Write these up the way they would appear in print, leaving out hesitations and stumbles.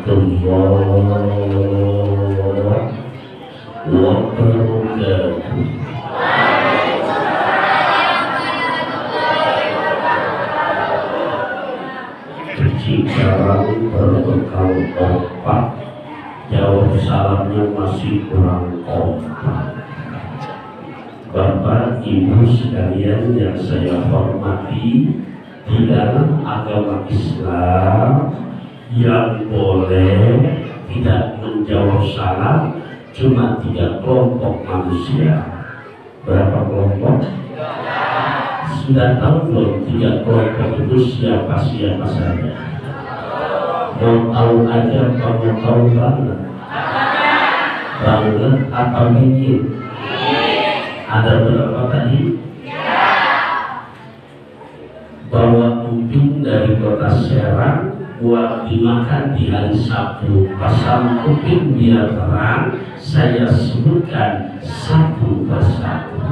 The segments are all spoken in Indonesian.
warahmatullahi wabarakatuh. Sekarang berbekal opat, jawab salamnya masih kurang kompak. Bapak Ibu sekalian yang saya hormati, di dalam agama Islam yang boleh tidak menjawab salam cuma 3 kelompok manusia. Berapa kelompok? Sudah tahu belum 3 kelompok itu siapa-siapa saja? Mau tahu aja, kamu tahu banget? Banget apa dingin? Ada berapa tadi? Bawa emping dari kota Serang buat dimakan di hari Sabtu. Pasang kuping biar terang, saya sebutkan satu persatu.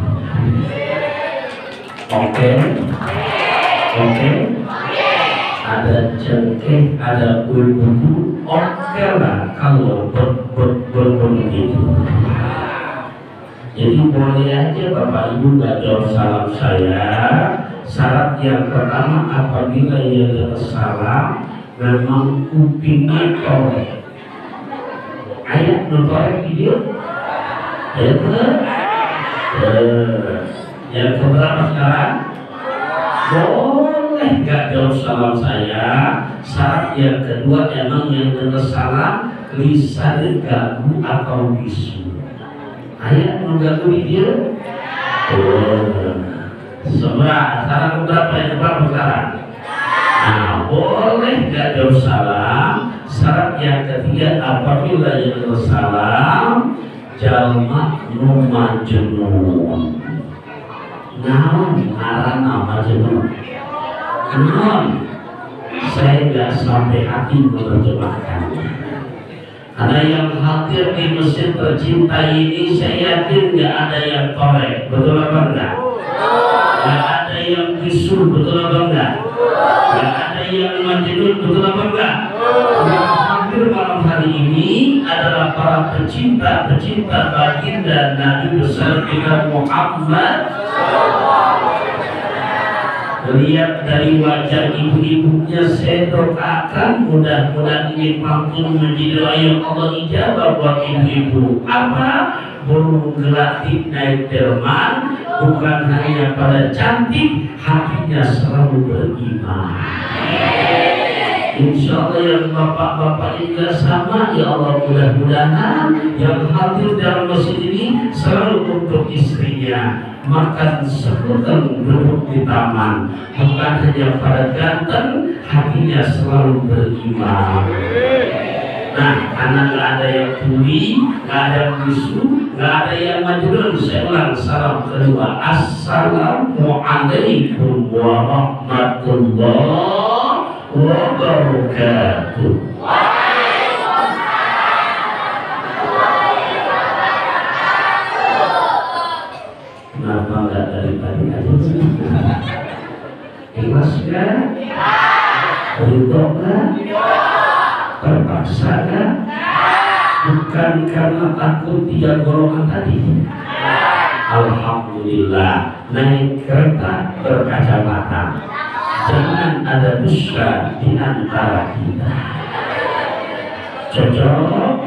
Oke? Ada cengkeh, ada bulu-bulu, oke lah kalau begitu. Jadi boleh aja Bapak Ibu nggak jawab salam saya. Syarat yang pertama, apabila ia salam memang kupingnya korek. Ayat korek video. Yang keberapa sekarang? Boleh nggak jawab salam saya. Syarat yang kedua, emang yang dengar salam lisan gagu atau bisu. Ayat mengganggu dia. Syarat keberapa yang keberapa sekarang? Nah, boleh nggak jawab salam. Syarat yang ketiga, apabila yang dengar salam jalma nu majnun. Nama majnun. Saya nggak sampai hati menerjemahkannya. Karena yang hadir di Mesir tercinta ini, saya yakin nggak ada yang korek, betul apa enggak? Nggak ada yang bisu, betul apa enggak? Nggak ada yang majnun, betul apa enggak? Yang hadir malam hari ini adalah para pecinta baginda Nabi besar kita Muhammad. Lihat dari wajah ibu-ibunya, saya doakan mudah-mudahan ini mampu menjadi doa yang Allah ijabah buat ibu-ibu. Apa? Burung gelatik naik delman, bukan hanya pada cantik, hatinya selalu beriman. Insya Allah yang bapak-bapak ini sama, ya Allah, mudah-mudahan yang hadir dalam masjid ini selalu untuk istrinya makan sekutan duduk di taman, bukan hanya pada ganteng, hatinya selalu beriman. Nah, karena nggak ada yang tuli, nggak ada yang bisu, nggak ada yang majnun, saya ulang salam kedua. Assalamualaikum warahmatullahi wabarakatuh. Kenapa nggak dari tadi aja? Ikhlas kan? Ridho kan? Terpaksa kan? Bukan karena takut 3 golongan tadi. Alhamdulillah, naik kereta berkacamata. Jangan ada dusta di antara kita. Cocok?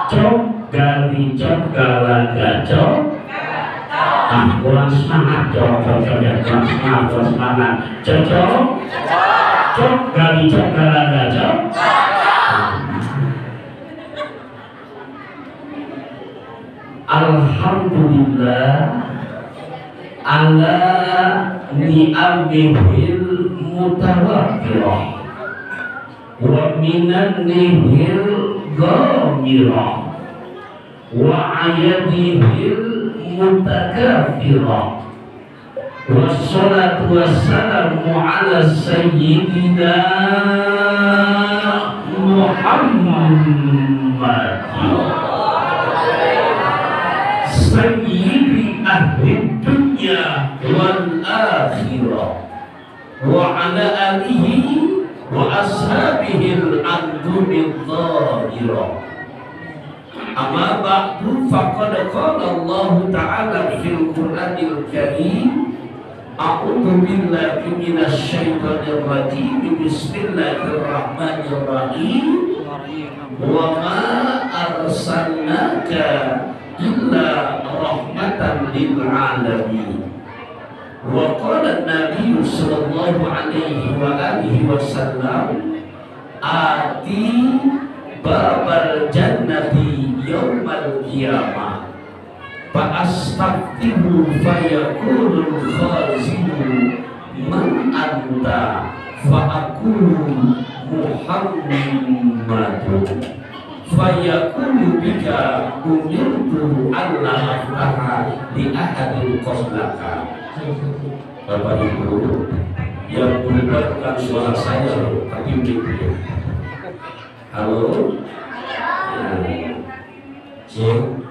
Cok gali cok galaga cok. Kurang semangat, kurang semangat. Cocok? Cok gali cok galaga cok. Alhamdulillah ala ni'amihil mutawakkirah wa minan nihil ghamirah wa ayadihil mutakafirah. Wassalatu wassalamu ala sayyidina Muhammad sayyidi ahli dunya wal akhirah wa ala alihi wa ashabihil andumil dhahirah. Amma ba'du faqad qala Allah ta'ala fil Qur'anil Karim a'udzu billahi minasy syaithanir rajim bismillahirrahmanirrahim wa ma arsalnaka illa rahmatan lil alamin. Wa qala an-nabiy sallallahu alaihi wa alihi wasallam ati babal jannati yaumal qiyamah fa astaftihu fayaqulul khazinu man anta fa aqulu Muhammadun fayaqulu bika umirtu alla aflaha li ahadin qablaka. Bapak Ibu yang mendengarkan suara saya tapi begitu. Halo, cing,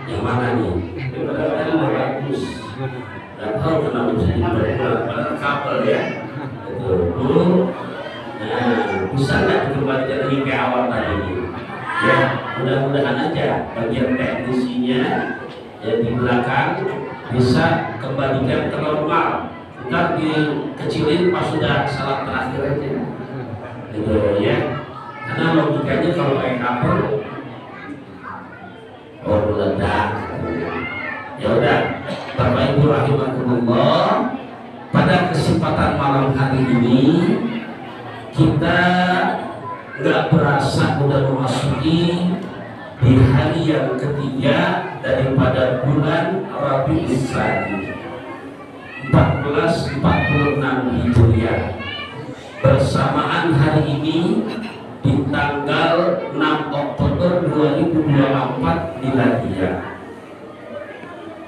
yang mana nih? Tadi bagus. Gak tahu kenapa bisa dibuat kabel ya. Betul. Nah, bisa nggak dikembalikan lagi ke awal tadi? Ya, mudah-mudahan aja bagian teknisinya yang di belakang bisa kembalikan ke normal. Ntar dikecilin pas sudah salah terakhir aja. Gitu ya, karena logikanya kalau pakai kabel meledak. Ya udah, Bapak Ibu rahimakumullah, pada kesempatan malam hari ini kita nggak berasa udah memasuki di hari yang ketiga daripada bulan Rabiul Tsani 1446 Hijriah. Bersamaan hari ini di tanggal 6 Oktober 2024 Miladiah.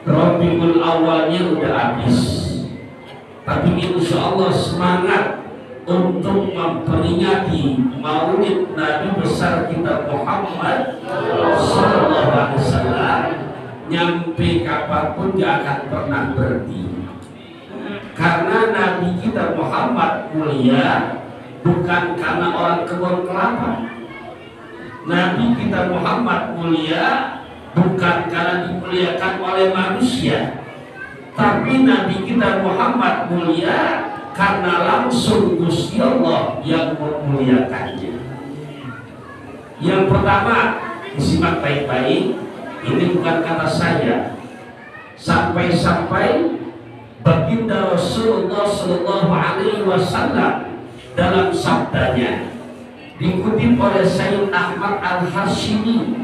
Rabiul awalnya udah habis, tapi insya Allah semangat untuk memperingati Maulid Nabi besar kita Muhammad Sallallahu Alaihi Wasallam nyampe kapanpun gak akan pernah berhenti. Karena Nabi kita Muhammad mulia bukan karena orang kebun kelapa. Nabi kita Muhammad mulia bukan karena dimuliakan oleh manusia, tapi Nabi kita Muhammad mulia karena langsung Gusti Allah yang memuliakannya. Yang pertama, disimak baik-baik, ini bukan kata saya. Sampai-sampai baginda Rasulullah Sallallahu Alaihi Wasallam dalam sabdanya dikutip oleh Sayyid Ahmad Al-Hashimi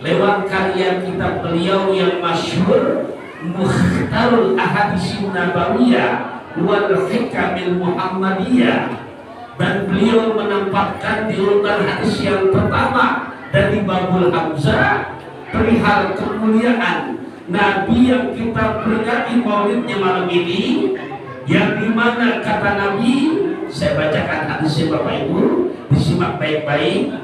lewat karya kitab beliau yang masyhur Mukhtarul Ahadits Nabawiyah wal Hikamil Muhammadiyah, dan beliau menempatkan di urutan hadis yang pertama dari Babul Hamzah perihal kemuliaan Nabi yang kita peringati maulidnya malam ini, yang dimana kata Nabi, saya bacakan hadisnya Bapak Ibu, disimak baik-baik.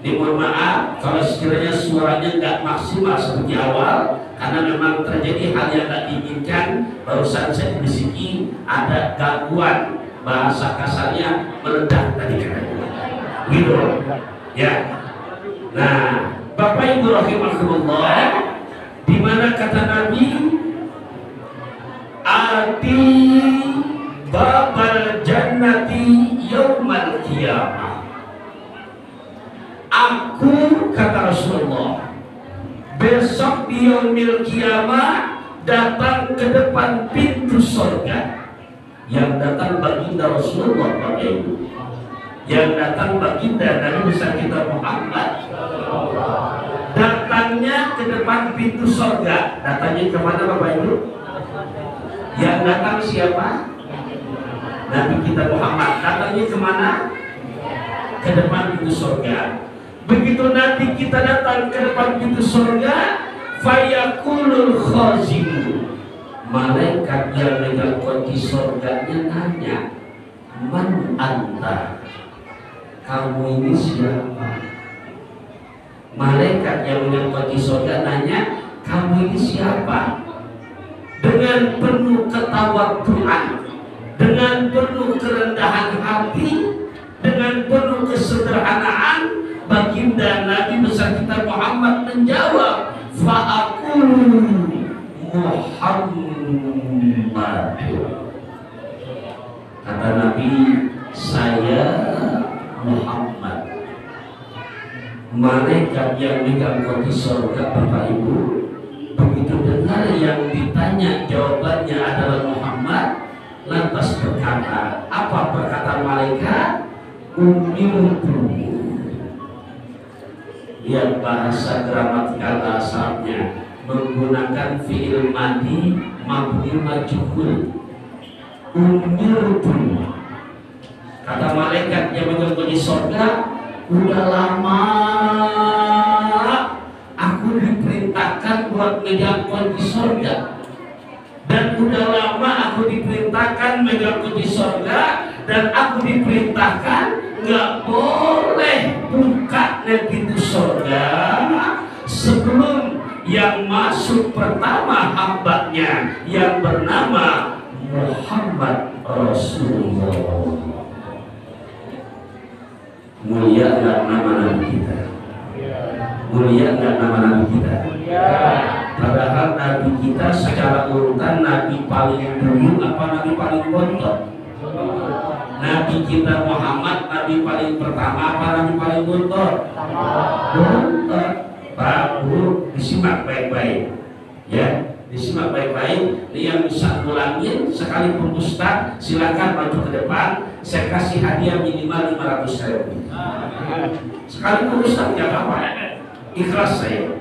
Mohon maaf kalau sekiranya suaranya nggak maksimal seperti awal, karena memang terjadi hal yang nggak diinginkan. Barusan saya bisiki ada gangguan, bahasa kasarnya meledak tadi katanya, gitu ya. Nah, Bapak Ibu rahimakumullah, di mana kata Nabi ati babal jannati yaumal qiyamah, aku kata Rasulullah besok di yaumil qiyamah datang ke depan pintu surga. Yang datang baginda Rasulullah Bapak Ibu, yang datang baginda Nabi besar kita Muhammad, datangnya ke depan pintu surga. Datangnya kemana Bapak Ibu? Yang datang siapa? Nabi kita Muhammad. Datangnya kemana? Ke depan pintu surga. Begitu Nabi kita datang ke depan pintu surga, fayakulul khazinu, malaikat yang megang kunci surganya nanya, man anta, kamu ini siapa? Malaikat yang megang kunci surga nanya, kamu ini siapa? Dengan penuh ketawaduan, dengan penuh kerendahan hati, dengan penuh kesederhanaan, baginda Nabi besar kita Muhammad menjawab, fa'aqulu Muhammad. Kata Nabi, saya Muhammad. Malaikat yang megang kunci surga, Bapak Ibu, begitu dengar yang ditanya jawabannya adalah Muhammad, lantas berkata, apa perkataan malaikat? Umirtu. Lihat bahasa gramatikal asalnya menggunakan fi'il madi mabni majhul. Umirtu. Kata malaikat yang megang kunci surga, udah lama aku diperintahkan buat megang kunci surga, dan udah lama aku diperintahkan megang kunci surga, dan aku diperintahkan nggak boleh buka pintu surga sebelum yang masuk pertama hambanya yang bernama Muhammad Rasulullah. Mulia nggak nama Nabi kita? Mulia nggak nama Nabi kita? Padahal Nabi kita secara urutan Nabi paling dulu apa Nabi paling bontot? Nabi kita Muhammad Nabi paling pertama apa Nabi paling bontot? Bontot. Pak Bu, disimak baik-baik ya, disimak baik-baik. Yang bisa ngulangin sekalipun Ustaz, silakan maju ke depan, saya kasih hadiah minimal 500.000. Sekalipun Ustaz nggak apa-apa, ikhlas saya.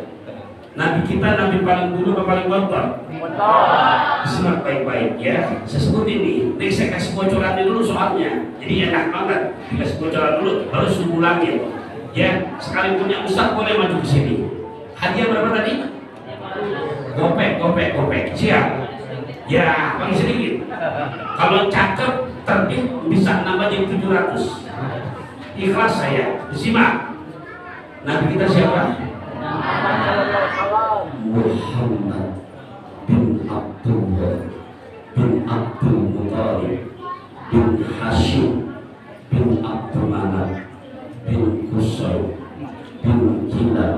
Nabi kita Nabi paling dulu apa paling bontot? Disimak baik-baik ya. Saya sebut ini, nanti saya kasih bocoran dulu soalnya, jadi enak banget dikasih bocoran dulu, harus ngulangin ya. Sekalipun yang Ustaz boleh maju ke sini. Hadiah berapa tadi? Gopek. Siap? Ya, paling sedikit. Kalau cakep, tertib bisa nambah jadi 700. Ikhlas saya. Disimak. Nabi kita siapa? Muhammad bin Abdullah bin Abdul Muttalib bin Hashim bin Abdul Manaf bin Qusay bin Kilab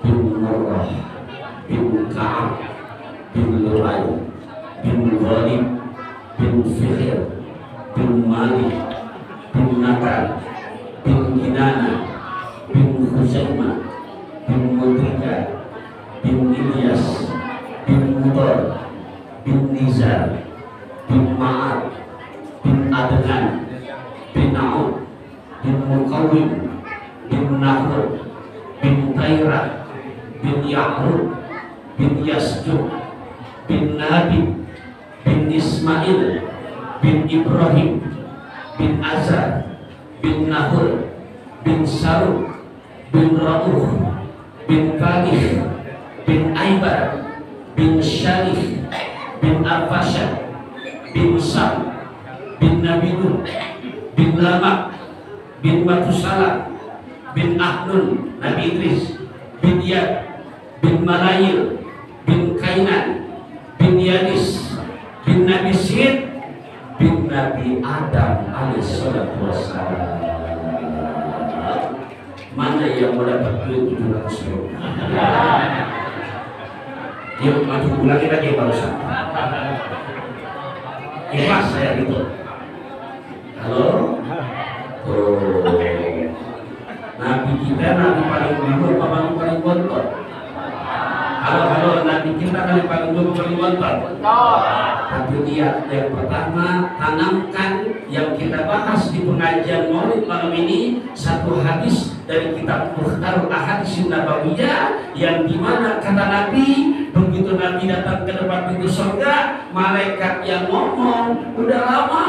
bin Murrah bin Ka'ab bin Lu'ay bin Ghalib bin Fihr bin Malik bin Natal bin Kinana bin Khuzaimah bin Mudrika bin Ilyas bin Mudar bin Nizar bin Ma'ad bin Adnan bin Na'ud bin Muqawwim bin Nahur bin Tairah bin Ya'rub bin Yasjub bin Nabi bin Ismail bin Ibrahim bin Azar bin Nahur bin Saruk bin Ra'uh bin Kalif bin Aibar bin Syarif bin Arfashad bin Sam bin Nabilu bin Lamak bin Matusalah bin Ahnun Nabi Idris bin Yad bin Malayil bin Kainan bin Yadis bin Nabi Sid bin Nabi Adam alaihissalatu wassalam. Mana yang mendapat duit 700.000? Yuk maju ulangi lagi barusan. Ikhlas saya gitu. Halo? Oh. Nabi kita Nabi paling dulu apa Nabi paling bontot? Halo, Nabi kita Nabi paling dulu paling bontot? Tapi lihat yang pertama, tanamkan yang kita bahas di pengajian Maulid malam ini, satu hadis dari kitab Mukhtarul Ahadits Nabawiyah yang dimana kata Nabi, begitu Nabi datang ke depan pintu surga, malaikat yang ngomong, udah lama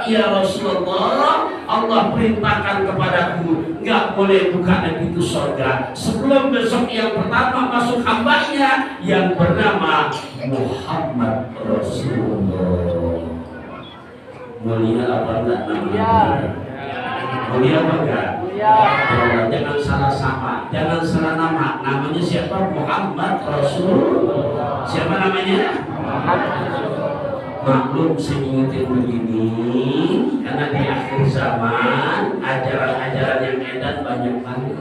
ya Rasulullah, Allah perintahkan kepadaku nggak boleh buka pintu surga sebelum besok yang pertama masuk hambanya yang bernama Muhammad Rasulullah. Mulia apa enggak namanya? Mulia apa enggak? Jangan salah sama, jangan salah nama. Namanya siapa? Muhammad Rasulullah. Siapa namanya? maklum sebutin begini karena di akhir zaman ajaran-ajaran yang edan banyak banget.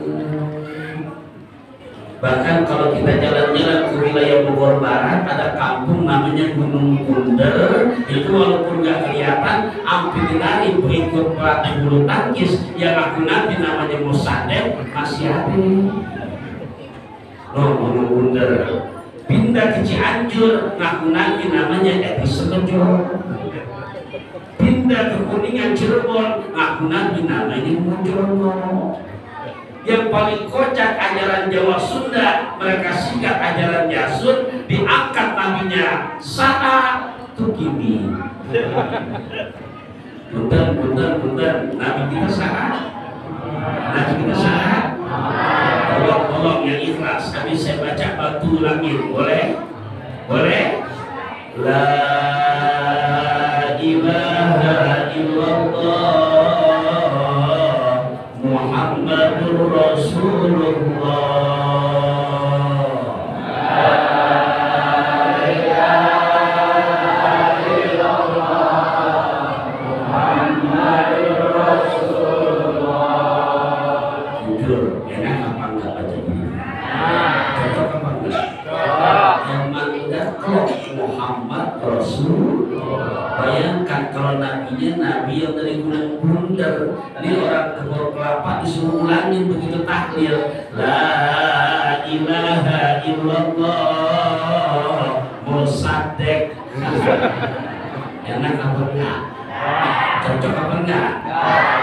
Bahkan kalau kita jalan-jalan ke wilayah Bogor Barat ada kampung namanya Gunung Bunder, itu walaupun gak kelihatan hampir lari berikut pelatih bulu tangkis yang aku nanti namanya Mosadek masih ada. Gunung Bunder pindah ke Cianjur ngaku nanti namanya Edi Semejo, pindah ke Kuningan Cirebon ngaku nanti namanya Mujono. Yang paling kocak ajaran Jawa Sunda, mereka singkat ajaran Yasun, diangkat namanya Sa'a Tukimi. Punten, Nabi kita Sa'a. Tolong yang ikhlas. Kami saya baca batu langit, boleh? La ilaha illallah Muhammadur Rasulullah. La ilaha illallah Muhammadur Rasulullah. Jujur, enak apa enggak baca ini? Cocok apa enggak? Emang enggak kok Muhammad Rasulullah. Bayangkan kalau nabinya nabi yang dari Gunung Bunder, ini orang kebun kelapa disuruh ulangin begitu tahlil, la ilaha illallah Mosadek. Enak apa enggak? Cocok apa enggak?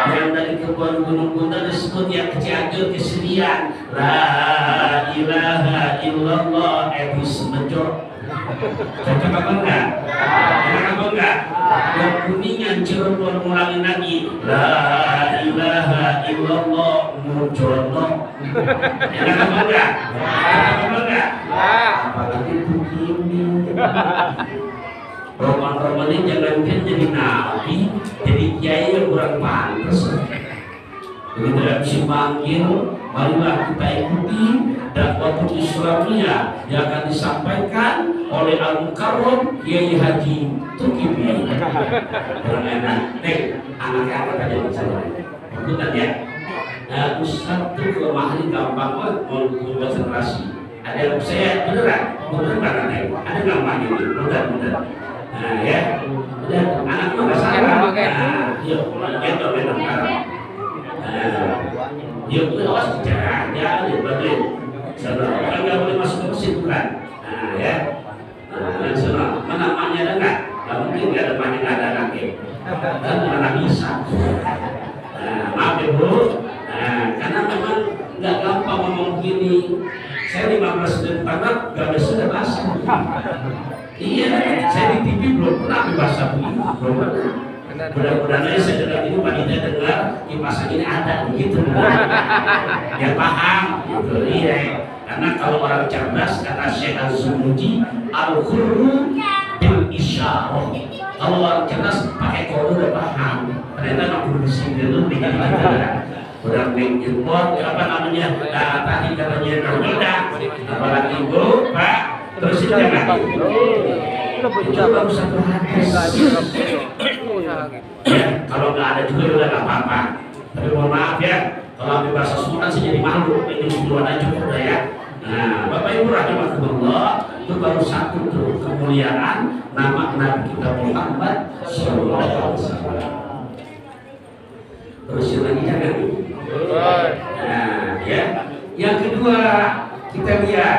Yang dari kebun Gunung Bunder disebut yang ke Cianjur kesediaan, la ilaha illallah Edi Semejo. Cocok apa enggak? Enak apa enggak? Yang Kuningan Cirebon ulangi lagi, la ilaha illallah Mujono. Enak apa enggak? Cocok apa enggak? Apalagi begini. Roman ini jangankan jadi nabi, jadi kiai yang kurang pantas. Begitu MC manggil, marilah kita ikuti dakwah Islamiyah yang akan disampaikan oleh Al-Mukarram Kiai Haji Tukimi. Kurang enak. Anaknya apa aja bicara. Bukan ya. Ustaz tuh kelemahan gampang banget mau konsentrasi. Ada saya beneran anaknya. Ada gampang ini. Mudah. Nah ya. Udah anak mah enggak salah. Yuk, gitu memang. Yuk, awas bicara, ya, bantuin. Sana, nggak boleh masuk ke mesin bukan? Nah, ya. Nah, sana, mana namanya ada nggak? Nggak mungkin nggak ada namanya nggak ada anaknya. Kan mana bisa? Nah, maaf ya Bu. Nah, karena memang nggak gampang ngomong gini. Saya 15 menit tanam, nggak bisa bahasa. Iya, saya di TV belum pernah bahasa begini, belum pernah. Mudah-mudahan saya dengar ini panitia dengar kipasan ini ada begitu, ya paham gitu. Iya, karena kalau orang cerdas kata Syekh Az-Zumuji al-khurru bil isyarah. Kalau orang cerdas pakai kode udah paham. Ternyata nggak perlu disini dulu dengan kita. Udah mengimport apa namanya? Tadi katanya berbeda. Apalagi Bu, Pak, terus jangan. Itu baru satu hadis. Ya, kalau nggak ada juga udah nggak apa-apa. Tapi mohon maaf ya, kalau ambil bahasa Sunda sih jadi malu. Ini duluan aja udah ya. Nah, Bapak Ibu rahimahullah, itu baru satu tuh kemuliaan nama Nabi kita Muhammad Sallallahu Alaihi Wasallam. Terus yang lagi jangan. Nah, ya. Yang kedua kita lihat.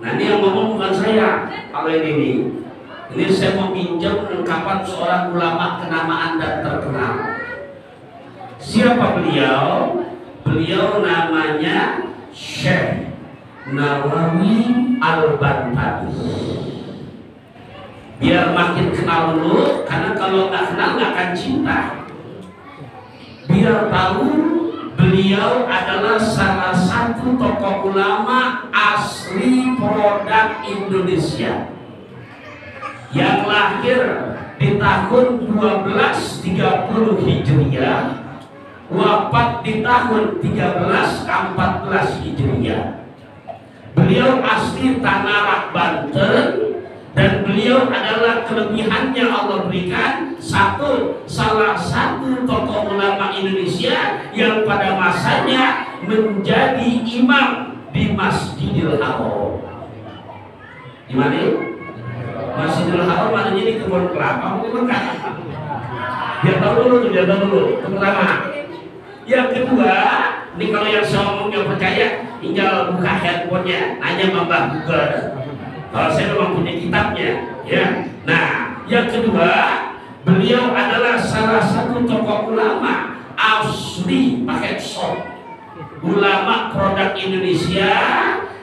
Nah, ini yang ngomong bukan saya. Kalau ini. Ini saya mau pinjam ungkapan seorang ulama kenamaan dan terkenal. Siapa beliau? Beliau namanya Syekh Nawawi Al-Bantani. Biar makin kenal dulu, karena kalau nggak kenal nggak akan cinta. Biar tahu beliau adalah salah satu tokoh ulama asli produk Indonesia yang lahir di tahun 1230 Hijriah, wafat di tahun 1314 Hijriah. Beliau asli Tanarag, Banten, Dan beliau adalah kelebihannya Allah berikan salah satu tokoh ulama Indonesia yang pada masanya menjadi imam di Masjidil Haram. Di mana? Masjidil Haram adanya di kebun kelapa, mungkin Mekah. Biar tahu dulu tuh, biar tahu dulu. Itu pertama. Yang kedua, ini kalau yang saya yang percaya, tinggal buka handphonenya, nanya Mbak Google. Kalau saya memang punya kitabnya, ya. Nah, yang kedua, beliau adalah salah satu tokoh ulama asli pakai shop, ulama produk Indonesia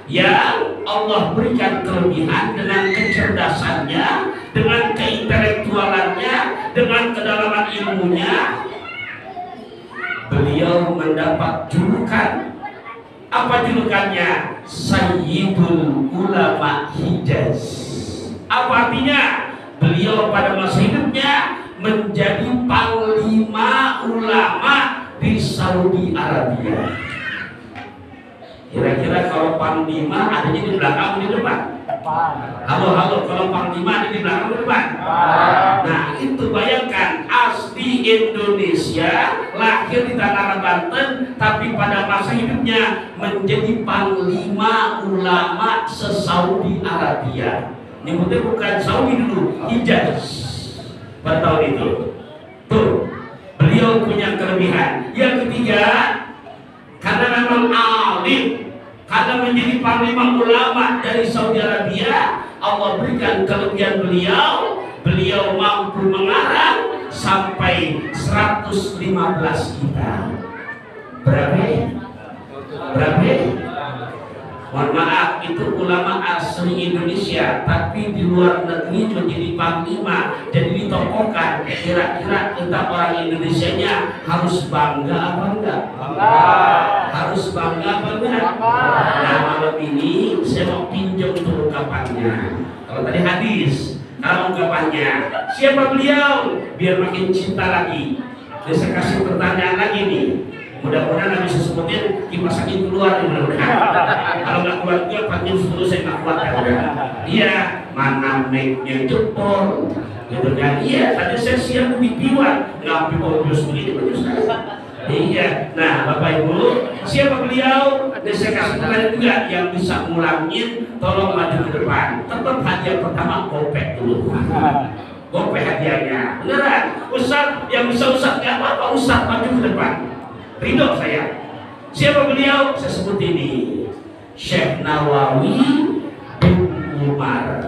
yang Allah berikan kelebihan dengan kecerdasannya, dengan keintelektualannya, dengan kedalaman ilmunya. Beliau mendapat julukan, apa julukannya? Sayyidul Ulama Hijaz. Apa artinya? Beliau pada masa hidupnya menjadi panglima ulama di Saudi Arabia. Kira-kira kalau panglima adanya di belakang di depan? Halo, kalau panglima ada di belakang di depan? Nah, itu bayangkan, asli Indonesia, lahir di Tangerang, Banten, tapi pada masa hidupnya menjadi panglima ulama se-Saudi Arabia. Nyebutnya bukan Saudi dulu, Hijaz pada tahun itu. Tuh, beliau punya kelebihan. Yang ketiga, karena memang alim, karena menjadi panglima ulama dari Saudi Arabia, Allah berikan kelebihan beliau. Beliau mampu mengarang sampai 115 kitab. Berapa? Mohon maaf, itu ulama asli Indonesia, tapi di luar negeri menjadi panglima, jadi ditokohkan. Kira-kira kita orang Indonesianya harus bangga apa enggak? Harus bangga apa enggak? Nah, malam ini saya mau pinjam untuk ungkapannya. Kalau tadi hadis, kalau ungkapannya siapa beliau? Biar makin cinta lagi. Saya kasih pertanyaan lagi nih. Mudah-mudahan nggak bisa sebutin kipas angin keluar nih, mudah-mudahan. Kalau nggak keluar panjang dulu saya nggak kuat ya. Iya, mana mic-nya jempol, gitu kan? Iya, tadi saya siap lebih piwan, nggak piwan terus begini terus. Iya, nah Bapak Ibu, siapa beliau? Dan saya kasih pertanyaan juga yang bisa ngulangin, tolong maju ke depan. Tetap hadiah pertama gopek dulu. Gopek hadiahnya, beneran. Ustaz yang bisa Ustaz nggak apa-apa, Ustaz maju ke depan. Ridho saya. Siapa beliau? Saya sebut ini Syekh Nawawi bin Umar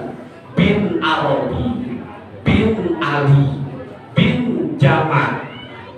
bin Arabi bin Ali bin Jamal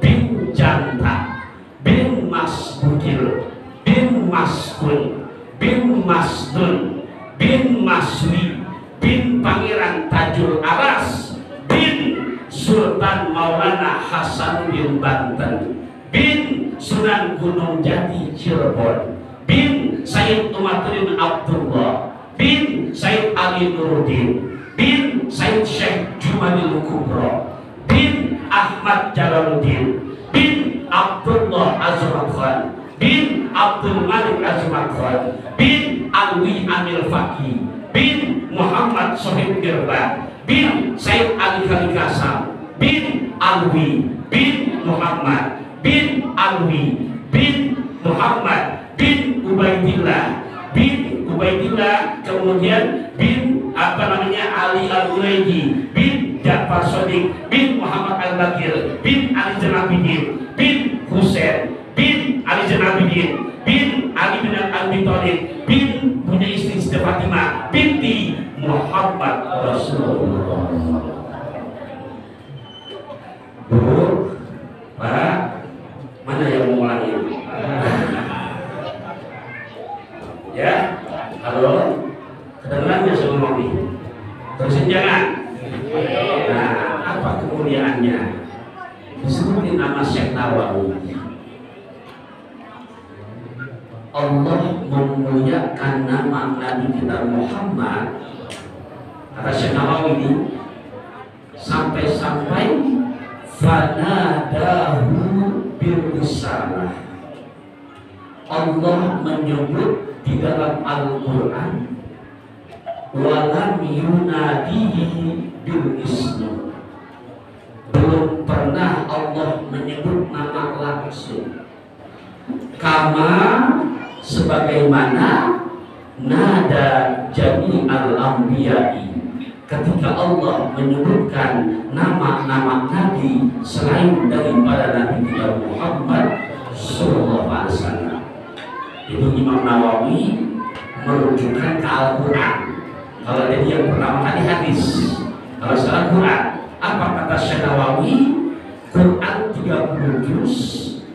bin Janta bin Masbukil bin Maskun bin Masdun bin Maswi bin Pangeran Tajul Aras bin Sultan Maulana Hasan bin Banten bin Sunan Gunung Jati Cirebon bin Sayyid Umatuddin Abdullah bin Sayyid Ali Nuruddin bin Sayyid Syekh Jumanil Kubro bin Ahmad Jalaluddin bin Abdullah Azmat Khan bin Abdul Malik Azmat Khan bin Alwi Amil Faqih bin Muhammad Sohib Girban bin Sayyid Ali Khalil Kasam bin Alwi bin Muhammad bin Alwi bin Muhammad bin Ubaidillah kemudian bin Ali Al-Ghuraiji bin Ja'far Shadiq bin Muhammad Al-Bakir bin Ali Zainabidin bin Husain bin Ali Zainabidin bin Ali bin Abi Thalib bin punya istri Siti Fatimah binti Muhammad Rasulullah. Bu, Pak, mana yang mau ulangi? Ya, halo, kedengeran ya saya ngomong nih? Terusin jangan. Nah, apa kemuliaannya? Disebutin nama Syekh Nawawi. Allah memuliakan nama Nabi kita Muhammad, kata Syekh Nawawi ini, sampai-sampai fanadahu bil risalah. Allah menyebut di dalam Al-Quran walam yunadihi bil ismi, belum pernah Allah menyebut nama langsung. Kama sebagaimana nada jami al-anbiya'i, ketika Allah menyebutkan nama-nama nabi selain daripada Nabi kita Muhammad sallallahu alaihi wasallam. Itu Imam Nawawi merujukkan ke Al-Quran. Kalau jadi yang pertama kali hadis, kalau salah Quran. Apa kata Syekh Nawawi? Quran 30 juz,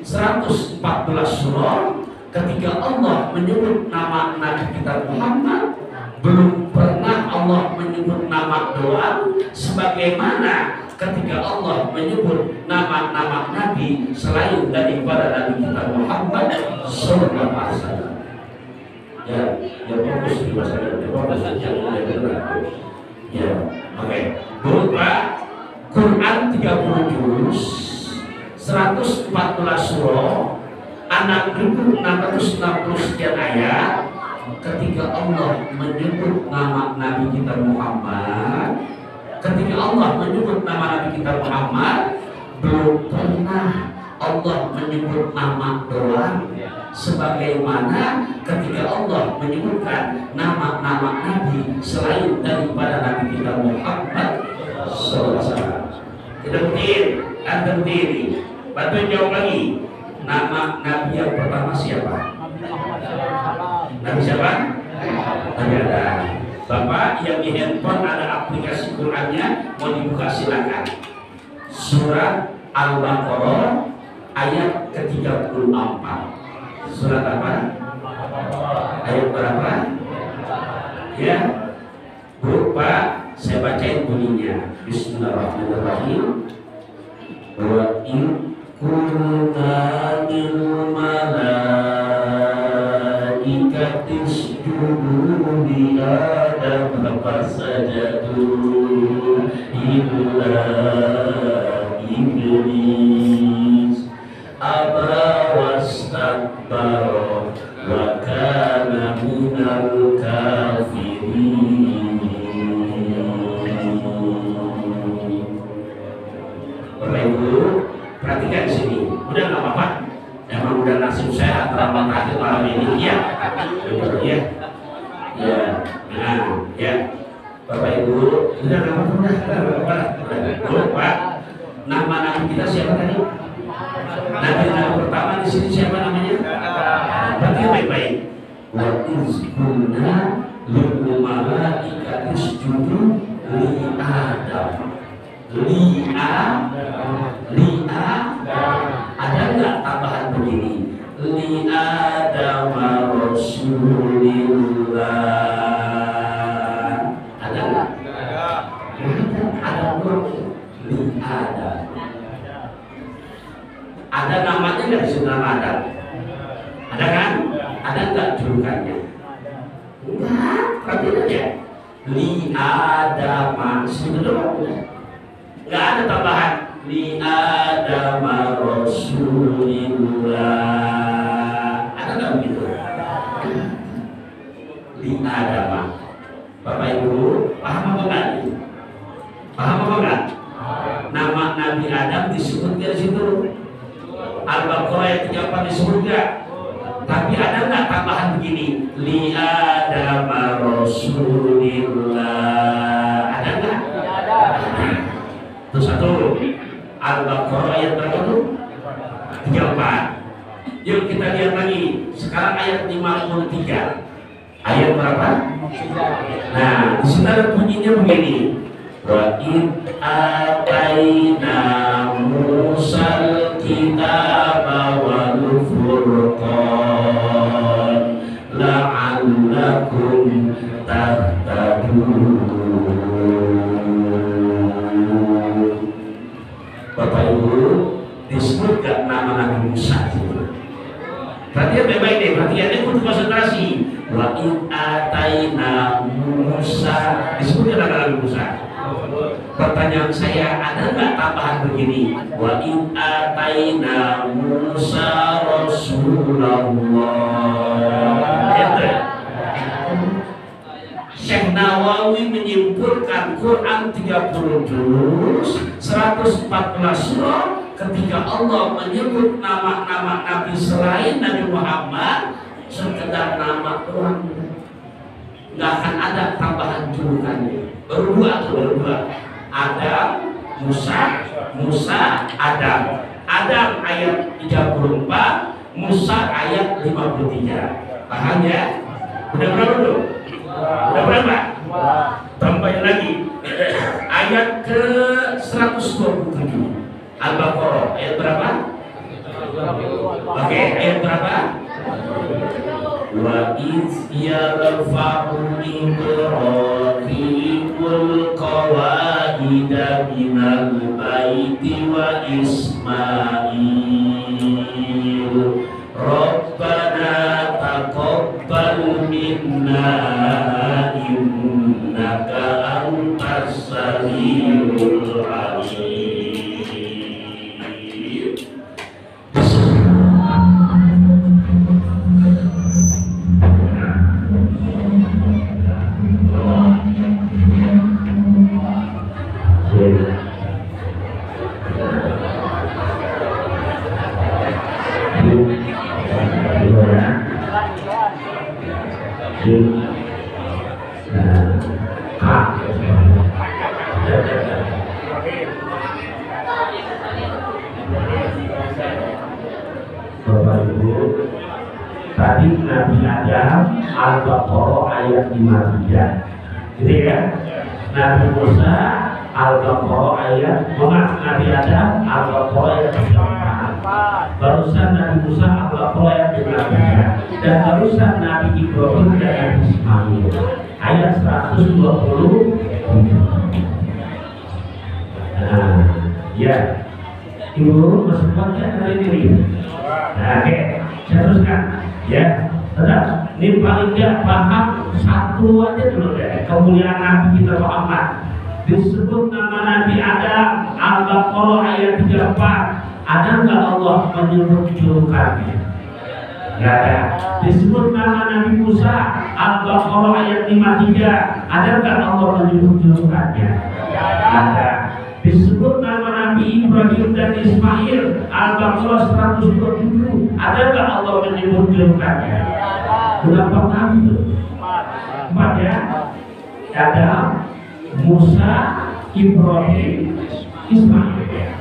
114 surah. Ketika Allah menyebut nama Nabi kita Muhammad, belum pernah Allah menyebut nama doa sebagaimana ketika Allah menyebut nama-nama Nabi selain daripada Nabi kita Muhammad sallallahu alaihi wasallam. Ya, fokus di masalah ini. Fokus saja ya, oke. Berupa Quran 30 juz, 114 surah, 660 sekian ayat. Ketika Allah menyebut nama Nabi kita Muhammad, ketika Allah menyebut nama Nabi kita Muhammad, belum pernah Allah menyebut nama doang sebagaimana ketika Allah menyebutkan nama-nama Nabi selain daripada Nabi kita Muhammad SAW. Tidak mungkin, anda berdiri. Bantu jawab lagi. Nama Nabi yang pertama siapa? Nabi siapa? Nabi Adam. Bapak yang di handphone ada aplikasi Qurannya, mau dibuka silakan. Surat Al-Baqarah ayat ke-34. Surat apa? Ayat berapa? Ya, Bu, Pak, saya bacain bunyinya. Bismillahirrahmanirrahim. Wa in kunna lil malaikati isjudu li Adam fasajadu illa iblis aba wastakbara wa kana minal kafirin. Bapak Ibu, perhatikan di sini. Udah nggak apa-apa. Emang udah nasib saya antara terakhir malam ini, ya. Ya. Ya. Nah, ya. Bapak Ibu, udah nggak apa-apa. Pak, nama Nabi kita siapa tadi? Nabi pertama di sini siapa namanya? Berarti baik-baik. Wa izkunna lil malaikati isjudu li Adam. Ada nggak tambahan begini? Li Adam Rasulillah. Ada nggak? Ada belum? Li Adam. Ada namanya nggak di sini nama Adam? Ada kan? Ada nggak julukannya? Enggak, perhatiin aja. Li Adam, segitu doang. Nggak ada tambahan. Li Adam Rasulillah. Ada nggak begitu? Li Adam. Bapak Ibu, paham apa enggak? Paham apa enggak? Nama Nabi Adam disebut di situ. Al-Baqarah yang 34 disebut enggak? Tapi ada nggak tambahan begini? Li Adam Rasulillah. Ada nggak? Ada. Terus satu. Al-Baqarah yang berapa tuh? 34. Yuk kita lihat lagi. Sekarang ayat 53. Ayat berapa? Nah, di sini ada bunyinya begini. Wa in ataina Musal kitaba wal furqan la'allakum tahtadun. Bapak Ibu, disebut gak nama Nabi Musa? Perhatian baik-baik deh, perhatiannya butuh konsentrasi. Wa in ataina Musa, disebut gak nama Nabi Musa? Pertanyaan saya, ada nggak tambahan begini? Wa in ataina Musa Rasulullah. Syekh Nawawi menghafalkan Quran 30 juz, 114 surah, ketika Allah menyebut nama-nama Nabi selain Nabi Muhammad, sekedar nama doang, nggak akan ada tambahan julukannya. Berdua, Adam, Musa, Adam. Adam ayat 34, Musa ayat 53. Paham ya? Udah berapa tuh? Udah berapa? Tambahin lagi ayat ke 127 Al-Baqarah ayat berapa? Oke, ayat berapa? Wa iz yarfa'u Ibrahimul qawaida minal baiti wa Ismail Rabbana taqabbal minna innaka antas samiul alim. Bapak Ibu, tadi Nabi Adam Al-Baqarah ayat 53, gitu ya. Nabi Musa Al-Baqarah ayat, Nabi Adam Al-Baqarah ayat 54. Barusan Nabi Musa Al-Baqarah ayat 53, dan barusan Nabi Ibrahim dan Nabi Ismail ayat 120. Nah, ya, Ibu masih kuatkan hari ini. Nah, oke, saya teruskan ya. Tetap, ini paling tidak paham satu aja dulu deh. Kemuliaan Nabi kita Muhammad disebut nama Nabi Adam Al-Baqarah ayat 34. Ada nggak Allah menyebut julukannya? Nggak ada. Disebut nama Nabi Musa Al-Baqarah ayat 53. Ada nggak Allah menyebut julukannya? Nggak ada. Disebut nama Nabi Ibrahim dan Ismail Al-Baqarah 127. Ada nggak Allah menyebut julukannya? Berapa kali itu? 4 ya. Adam, Musa, Ibrahim, Ismail.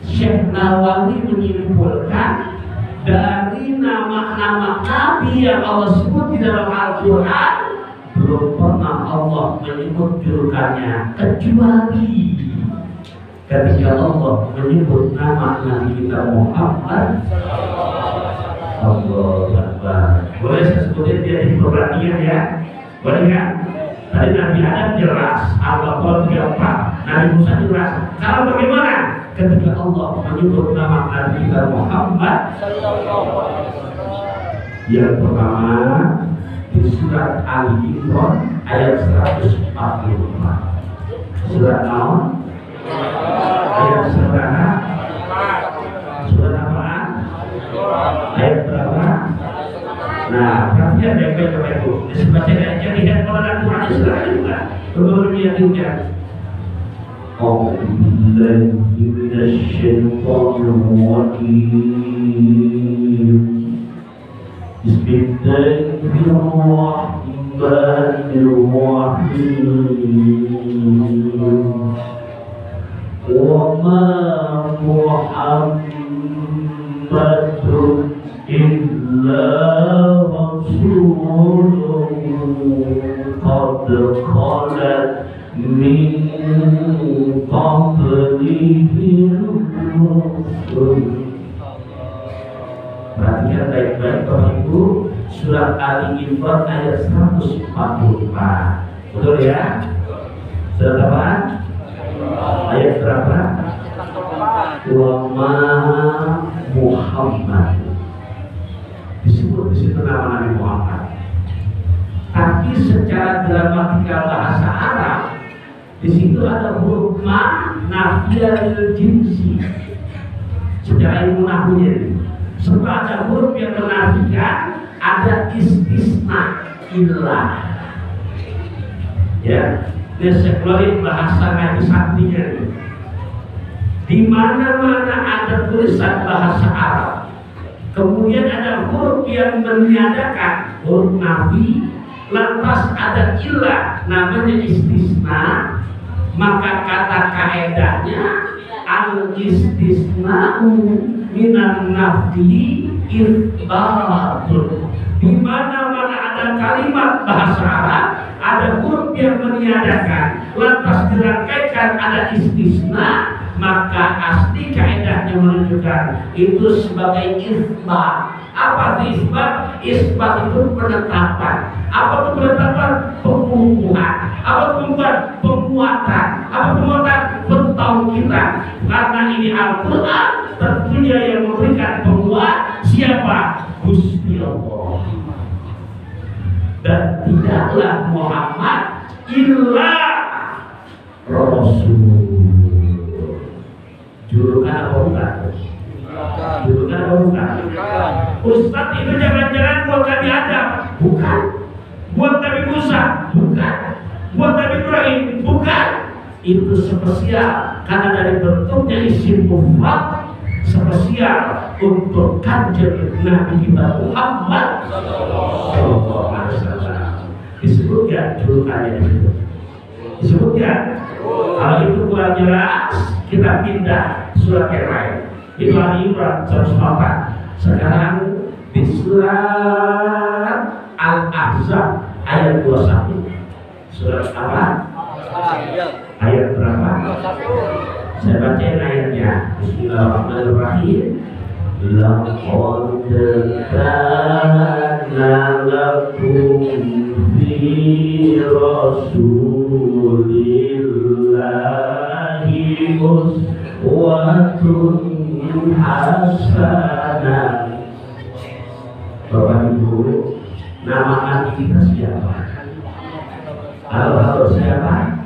Syekh Nawawi menyimpulkan dari nama-nama Nabi yang Allah sebut di dalam Al-Quran, belum pernah Allah menyebut julukannya kecuali ketika Allah menyebut nama Nabi kita Muhammad. Allahu Akbar. Boleh saya sebutin dia di perhatian ya? Boleh kan? Tadi Nabi Adam jelas, Al-Baqarah 34, Nabi Musa jelas. Kalau bagaimana? Ketika Allah menyebut nama Nabi kita Muhammad, yang pertama di surat Ali Imran ayat 144. Surat naon? Ayat seberapa? Surat apaan? Ayat berapa? Nah, perhatian baik-baik Bu. Disebut aja lihat kalau ada Quran silahkan juga. Belum lihat juga. A'udzubillahi minasyaitonir rajim. Bismillahirrahmanirrahim. Wa ma Muhammadun illa rasulun qad khalat min qablihi rusul. Perhatikan baik-baik Bapak Ibu, surat Ali Imran ayat 144. Betul ya? Surat apa? Ayat berapa? Wa ma Muhammad. Disebut di situ nama Nabi Muhammad. Tapi secara gramatikal bahasa Arab, di situ ada huruf ma nafiyul jinsi. Secara ilmu nahwunya, setelah ada huruf yang menafikan, ada istisna illah. Ya, dia keluarin bahasa ngaji santrinya. Di mana-mana ada tulisan bahasa Arab, kemudian ada huruf yang meniadakan huruf nafi, lantas ada ilah namanya istisna, maka kata kaedahnya al-istisna'u minan nafi ifbatun. Di mana-mana ada kalimat bahasa Arab, ada huruf yang meniadakan, lantas dirangkaikan ada istisna, maka asli kaedahnya menunjukkan itu sebagai isbat. Apa itu isbat? Isbat itu penetapan. Apa itu penetapan? Pengukuhan. Apa itu pengukuhan? Penguatan. Apa penguatan? Pentauhidan. Karena ini Al-Quran, tentunya yang memberikan penguat siapa? Gusti Allah. Dan tidaklah Muhammad illa Rasul. Julukan apa bukan? Julukan apa bukan? Ustaz itu jangan-jangan buat Nabi Adam? Bukan. Buat Nabi Musa? Bukan. Buat Nabi Ibrahim? Bukan. Itu spesial karena dari bentuknya isim mufrad, spesial untuk Kanjeng Nabi Muhammad sallallahu alaihi wasallam. Disebut ya julukannya itu. Disebut ya. Kalau itu kurang jelas, kita pindah surat yang lain. Itu Ali Imran 104. Sekarang di surat Al-Ahzab ayat 21. Surat apa? Ayat berapa? Saya bacain ayatnya. Bismillahirrahmanirrahim. Laqad kana lakum fi Rasulillahi uswatun hasanah. Bapak Ibu, nama Nabi kita siapa? Halo siapa?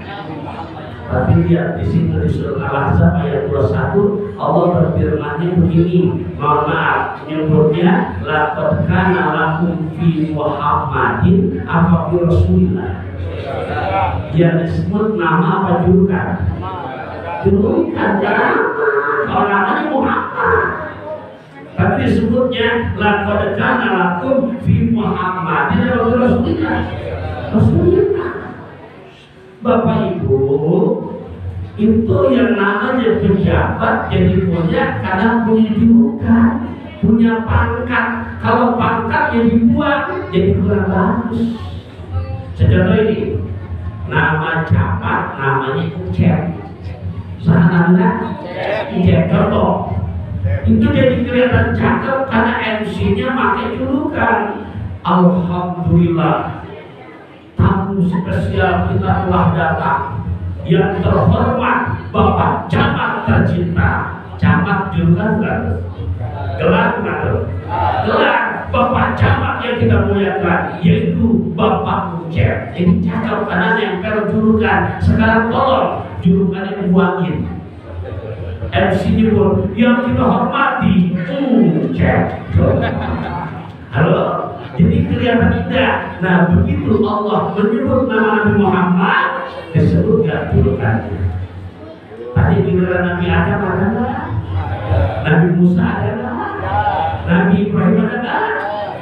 Tapi lihat di sini di surat Al-Ahzab ayat 21 Allah berfirman-Nya begini. Mohon maaf, nyebutnya laqad kana lakum fi Muhammadin apa fi Rasulillah. Yang disebut nama apa julukan? Julukan namanya Muhammad. Tapi disebutnya laqad kana lakum fi Muhammadin apa fi Rasulillah. Rasulillah. Bapak Ibu, itu yang namanya pejabat jadi punya karena punya julukan, punya pangkat. Kalau pangkat yang dibuat jadi kurang bagus. Contoh ini, nama camat namanya Ucep. Sana Ucep contoh. Itu jadi kelihatan cakep karena MC-nya pakai julukan. Alhamdulillah. Tamu spesial kita telah datang, yang terhormat Bapak Camat tercinta. Camat julukan bukan? Gelar bukan? Gelar Bapak Camat yang kita muliakan yaitu Bapak Ucep. Ini cakap karena yang julukan. Sekarang tolong julukannya dibuangin. MC-nya pun yang kita hormati Ucep. Halo? Jadi kelihatan indah. Nah begitu Allah menyebut nama Nabi Muhammad, disebut gak julukannya. Tadi giliran Nabi Adam ada gak? Nabi Musa ada gak? Nabi Ibrahim ada gak?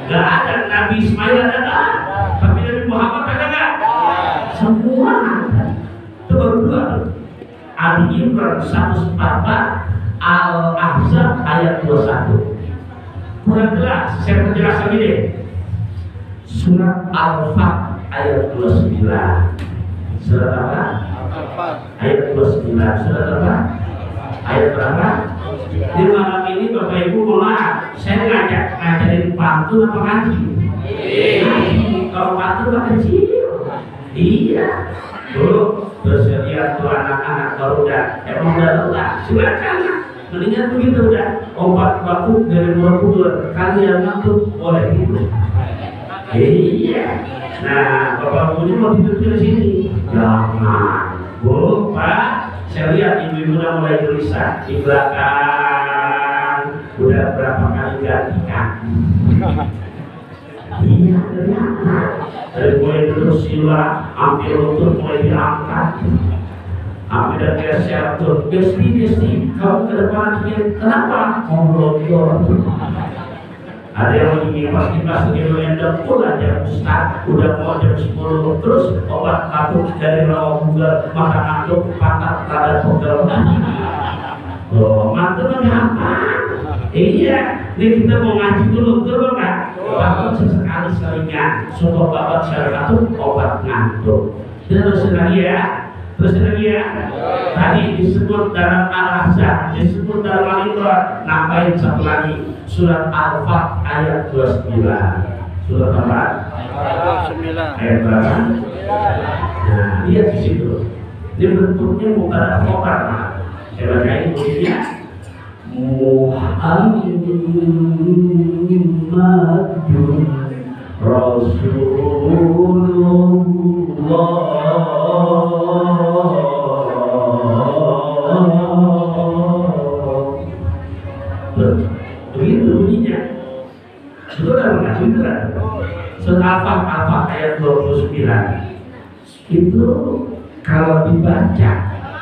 Gak ada. Nabi Ismail ada gak? Tapi Nabi Muhammad ada gak? Semua ada. Itu baru dua. Ali Imran 144, Al-Ahzab ayat 21. Kurang jelas, saya menjelaskan ini. Surat Al-Fat ayat 29. Surat apa? Ayat 29. Surat apa? Ayat berapa? Di malam ini Bapak Ibu mohon saya ngajarin pantun apa ngaji? Kalau pantun apa kecil? Iya. Dulu bersedia tuh anak-anak baru emang udah lelah. Silakan. Mendingan begitu udah obat batuk dari Borobudur. Kalian ngantuk boleh gitu. Iya. Nah, Bapak Ibu mau tidur di sini. Jangan. Bu, Pak, saya lihat ibu-ibu udah mulai gelisah di belakang. Udah berapa kali ganti kaki? Iya, ternyata dari mulai duduk sila, hampir lutut mulai diangkat, hampir dan geser tuh, gesti, kamu ke depan dikit, kenapa? Ngobrol. Ada yang lagi pas dia mengendap pulang jam Ustaz, udah mau jam 10 terus obat batuk dari rawa bugal, makan ngantuk, patah, rada pegel. Oh, mantul apa? Iya, ini kita mau ngaji dulu, betul nggak? Batuk sekali-sekalinya, soto babat syarikatu, obat ngantuk. Terus lagi ya. Tadi disebut dalam Al-Ahzab, disebut dalam Al-Imran, nambahin satu lagi, surat Al-Fat ayat 29. Surat apa? 29. Ayat berapa? Nah, lihat di situ. Ini bentuknya bukan al-Quran. Saya bacain bunyinya. Muhammadun Rasulullah. Begitu bunyinya. Sudah mengaji kan? Surat Al-Fat ayat 29. Itu kalau dibaca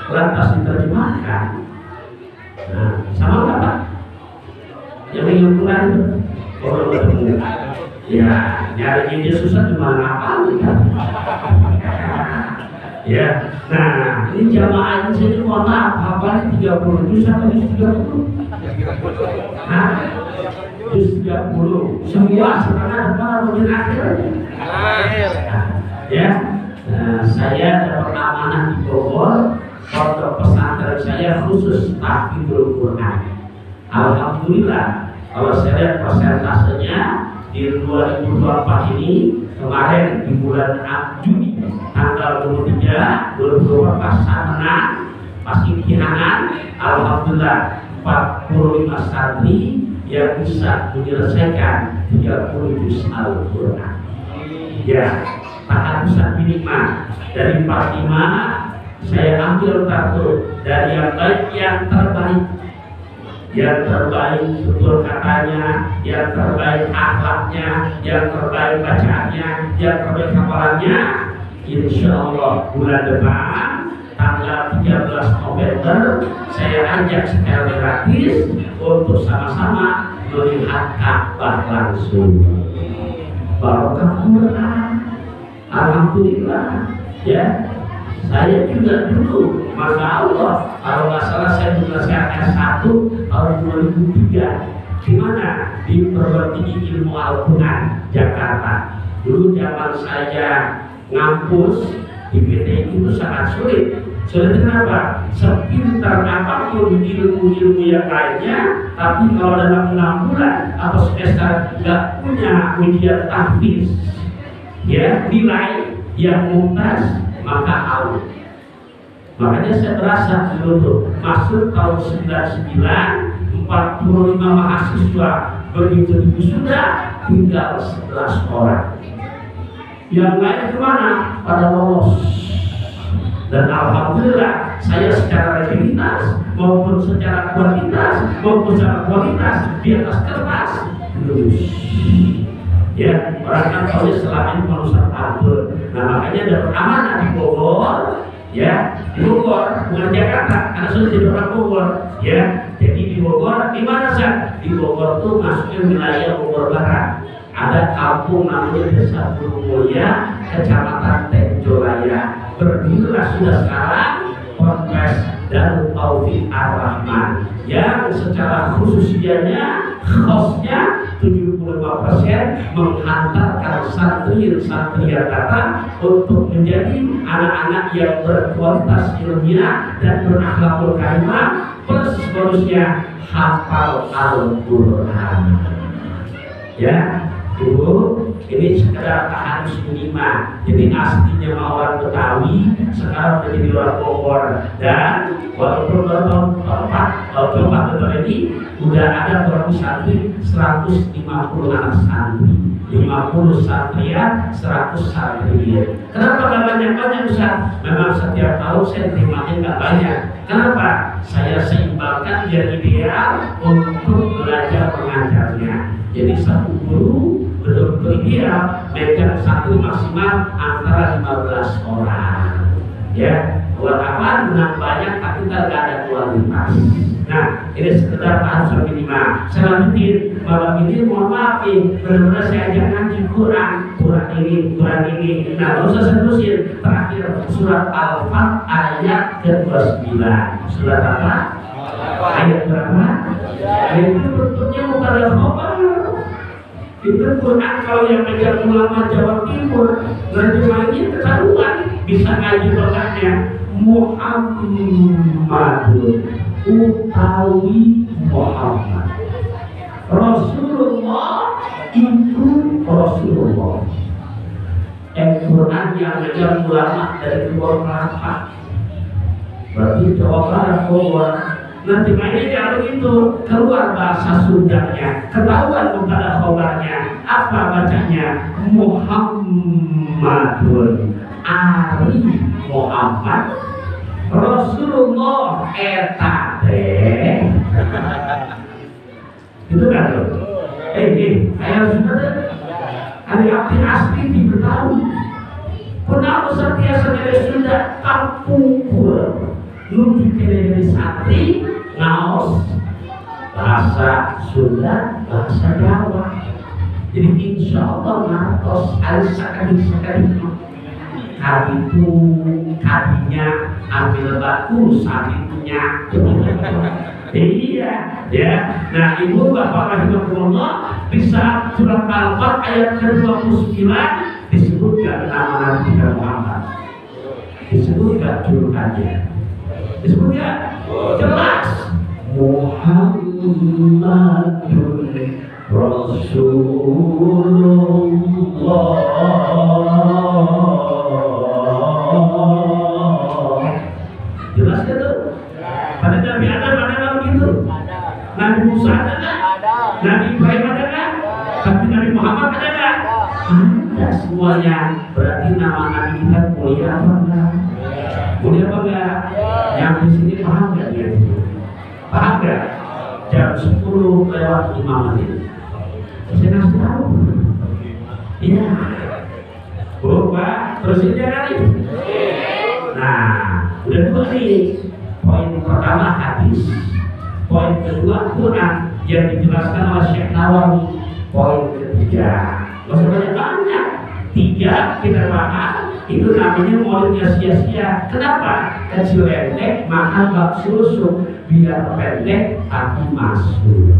lantas diterjemahkan, nah sama nggak Pak? Yang minggu kemarin itu orang ketemu, ya nyari dia susah cuma apa kan? Ya, nah ini jamaah di sini mohon maaf, hafalnya 30 juz atau juz 30? Nah, juz 30 semua sekarang depan mungkin akhir. Ya, saya dapat amanah di Bogor, pondok pesantren saya khusus tahfidzul Quran. Alhamdulillah, kalau saya lihat persentasenya di 2024 ini, kemarin di bulan Juni tanggal 23, 2024 pas menang, pas imtihanan, alhamdulillah 45 santri yang bisa menyelesaikan 30 juz Al-Quran. Ya, tahadusan minimal dari 45 saya ambil satu dari yang baik yang terbaik. Yang terbaik tutur katanya, yang terbaik akhlaknya, yang terbaik bacaannya, yang terbaik hafalannya. Insya Allah bulan depan tanggal 13 November saya ajak secara gratis untuk sama-sama melihat Ka'bah langsung. Barokah Quran. Alhamdulillah ya. Saya juga dulu, Masya Allah, kalau nggak salah saya menyelesaikan S1 tahun 2003. Gimana? Di Perguruan Tinggi Ilmu Al-Quran Jakarta. Dulu zaman saya ngampus di PTI itu sangat sulit. Sulit kenapa? Sepintar apapun ilmu-ilmu yang lainnya, tapi kalau dalam 6 bulan atau semester nggak punya ujian tahfiz, ya nilai yang mumtaz, maka out. Makanya saya berasa dulu tuh masuk tahun 99, 45 mahasiswa begitu sudah tinggal 11 orang. Yang lain kemana? Pada lolos. Dan alhamdulillah saya secara rutinitas maupun secara kualitas di atas kertas lulus. Ya, orang kan tahu selama ini manusia pantun. Nah makanya dapat amanah di Bogor, ya di Bogor bukan Jakarta, karena sudah jadi orang Bogor, ya. Jadi di Bogor, di mana sih? Di Bogor tuh masuknya wilayah Bogor Barat. Ada kampung namanya Desa Burungmulia, Kecamatan Tenjolaya. Berdirilah sudah sekarang Ponpes Darut Taufik Ar-Rahman yang secara khususnya khosnya 75% menghantarkan santri yang datang untuk menjadi anak-anak yang berkualitas ilmiah dan berakhlakul karimah plus bonusnya hafal Al-Quran. Ya, Ibu, ini sekedar tahadus minimal. Jadi aslinya orang Betawi, sekarang menjadi orang Bogor. Dan walaupun tahun 4 ini udah ada kurang santri 150 anak santri, 50 santrian, 100 santrian. Kenapa nggak banyak-banyak Ustaz? Memang setiap tahun saya terimanya nggak banyak. Kenapa? Saya seimbangkan biar ideal untuk belajar mengajarnya. Jadi satu guru betul-betul ideal, megang satu maksimal antara 15 orang. Ya, buat apa menang banyak tapi nggak ada kualitas. Nah, ini sekedar bahasa minimal. Saya lanjutin, malam ini mohon maaf nih, benar-benar saya ajak ngaji Quran ini. Nah, nggak usah saya terusin. Terakhir surat Al-Fat ayat ke-29. Surat apa? Ayat berapa? Itu bentuknya bukan khobar. Itu Quran kalau yang megang ulama Jawa Timur, nerjemahnya ketahuan, bisa ngaji bacanya Muhammadun utawi Muhammad. Rasulullah itu Rasulullah. Quran yang megang ulama dari Timur Kelapa. Berarti Jawa Barat Bogor. Nanti mainnya kalau itu keluar bahasa Sundanya, ketahuan kepada khobarnya, apa bacanya? Muhammadun Ari Muhammad Rasulullah etate. Itu kan tuh? Ayah sudah ada arti asli di Betawi. Kenapa setiap dari Sunda kampungkur? Lucu dari santri, ngaos, bahasa Sunda, bahasa Jawa. Jadi insya Allah ngatos sekali itu kadinya ambil batu sabitunya. Iya, ya. Nah, ibu bapak rahimahullah, bisa surat Al-Fat ayat ke-29 disebutkan nama Nabi Muhammad, disebutkan julukannya. Disebutnya jelas Muhammadun Rasulullah. Jelas ya tuh? Pada Nabi Adam ada nggak begitu? Nabi Musa ada nggak? Nabi Ibrahim ada nggak? Tapi Nabi Muhammad ada nggak? Ada semuanya. Berarti nama Nabi kita mulia apa enggak? Mulia apa enggak? Yang di sini paham nggak dia? Paham nggak? Jam 10 lewat 5 menit. Saya ngasih tahu. Iya. Pak, terusin dia kali. Nah, udah dua nih. Poin pertama hadis. Poin kedua Quran yang dijelaskan oleh Syekh Nawawi. Poin ketiga, maksudnya banyak. 3 kita paham. Itu namanya muridnya sia-sia. Kenapa? Kecil pendek makan bak susu, biar pendek tapi masuk.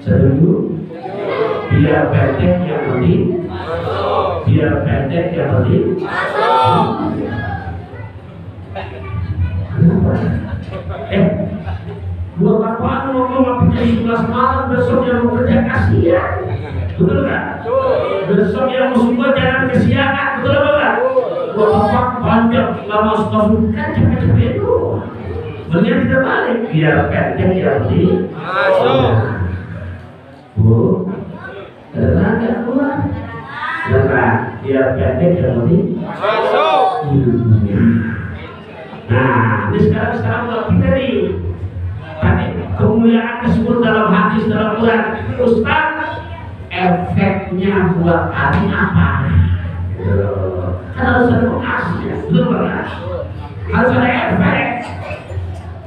Setuju? Biar pendek yang penting, biar pendek yang penting masuk. Kenapa? Buat apaan ngomong apa jadi 11 malam besok yang mau kerja kasihan? Betul nggak? Besok yang mau semua jangan kesiangan, betul apa nggak? Buat apa panjang lama setahun kan capek-capek dulu. Mendingan kita balik biar pendek yang penting masuk. Bu, terang nggak keluar? Terang, biar pendek yang penting masuk. Nah, ini sekarang buat kita nih. Tadi kemuliaan disebut dalam hadis dalam Quran. Ustaz, efeknya buat kami apa? Kan harus ada lokasi, betul nggak? Harus ada efek.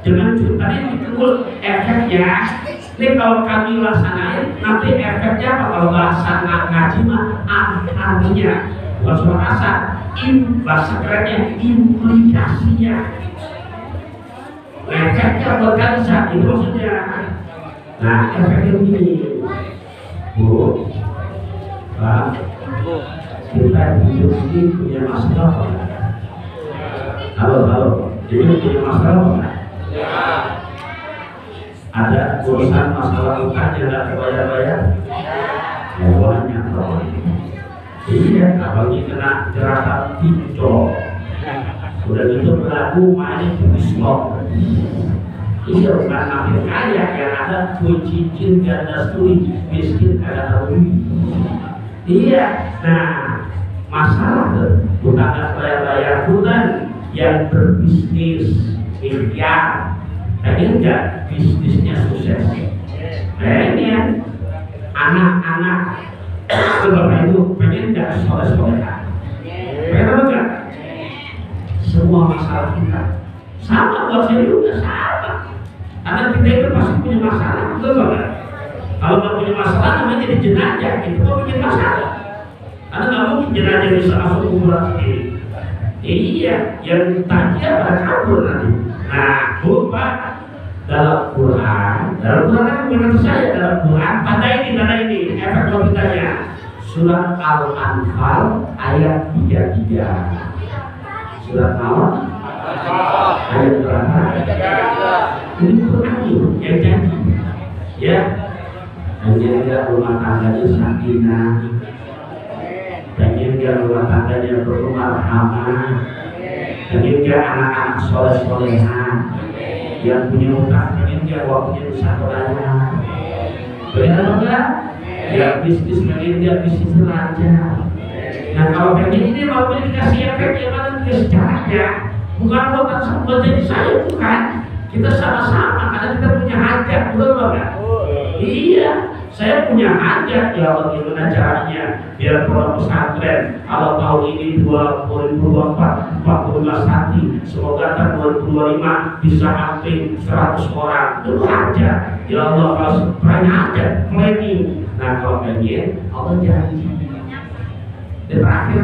Jangan cuma tadi dikul efeknya. Ini kalau kami laksanain, nanti efeknya apa? Kalau bahasa ngaji mah artinya, bukan cuma rasa, bahasa kerennya implikasinya. Efeknya buat kami saat itu maksudnya. Nah, efeknya begini, Bu, Pak, kita hidup ini punya masalah apa? Halo, hidup punya masalah apa? Ya. Ada urusan masalah utang yang tidak terbayar-bayar? Ya, banyak loh. Iya, apalagi kena jeratan pinjol. Udah gitu berlaku main di diskon. Iya, bukan makin kaya yang ada kue cincin ganda sturi, miskin kada tahu. Iya, nah masalah tuh bukan bayar-bayar, bukan yang berbisnis miliar. Ini enggak bisnisnya sukses. Nah ini ya, anak-anak Bapak Ibu pengen nggak soleh-solehan? Pengen apa enggak? Semua masalah kita sama, buat saya juga sama. Karena kita itu pasti punya masalah, betul nggak? Kalau nggak punya masalah namanya jadi jenazah, itu kok bikin masalah. Karena nggak mungkin jenazah bisa masuk kuburan sendiri. Iya, yang tadi pada kabur nanti. Nah, lupa dalam Quran kan bukan saya, dalam Quran tanda ini efek logikanya. Surat Al-Anfal ayat 33. Surat Al-Anfal ayat berapa? Ini Quran yang janji, ya. Pengen dia rumah tangganya sakinah, pengen dia rumah tangganya bermarhamah, pengen dia anak-anak soleh-solehan, yang punya utang pengen dia waktunya bisa berlayar. Benar enggak? Ya bisnis pengen dia bisnis lancar. Nah kalau pengen ini mau dikasih efek yang mana dikasih caranya, bukan bukan jadi saya, bukan. Kita sama-sama karena kita punya hajat, betul nggak? Iya, saya punya hajat ya, bagaimana caranya biar pondok pesantren kalau tahun ini 2024 45 santri, semoga tahun 2025 bisa hampir 100 orang. Itu hajat. Ya Allah, kalau banyak hajat, planning. Nah kalau pengen, Allah janji. Terakhir,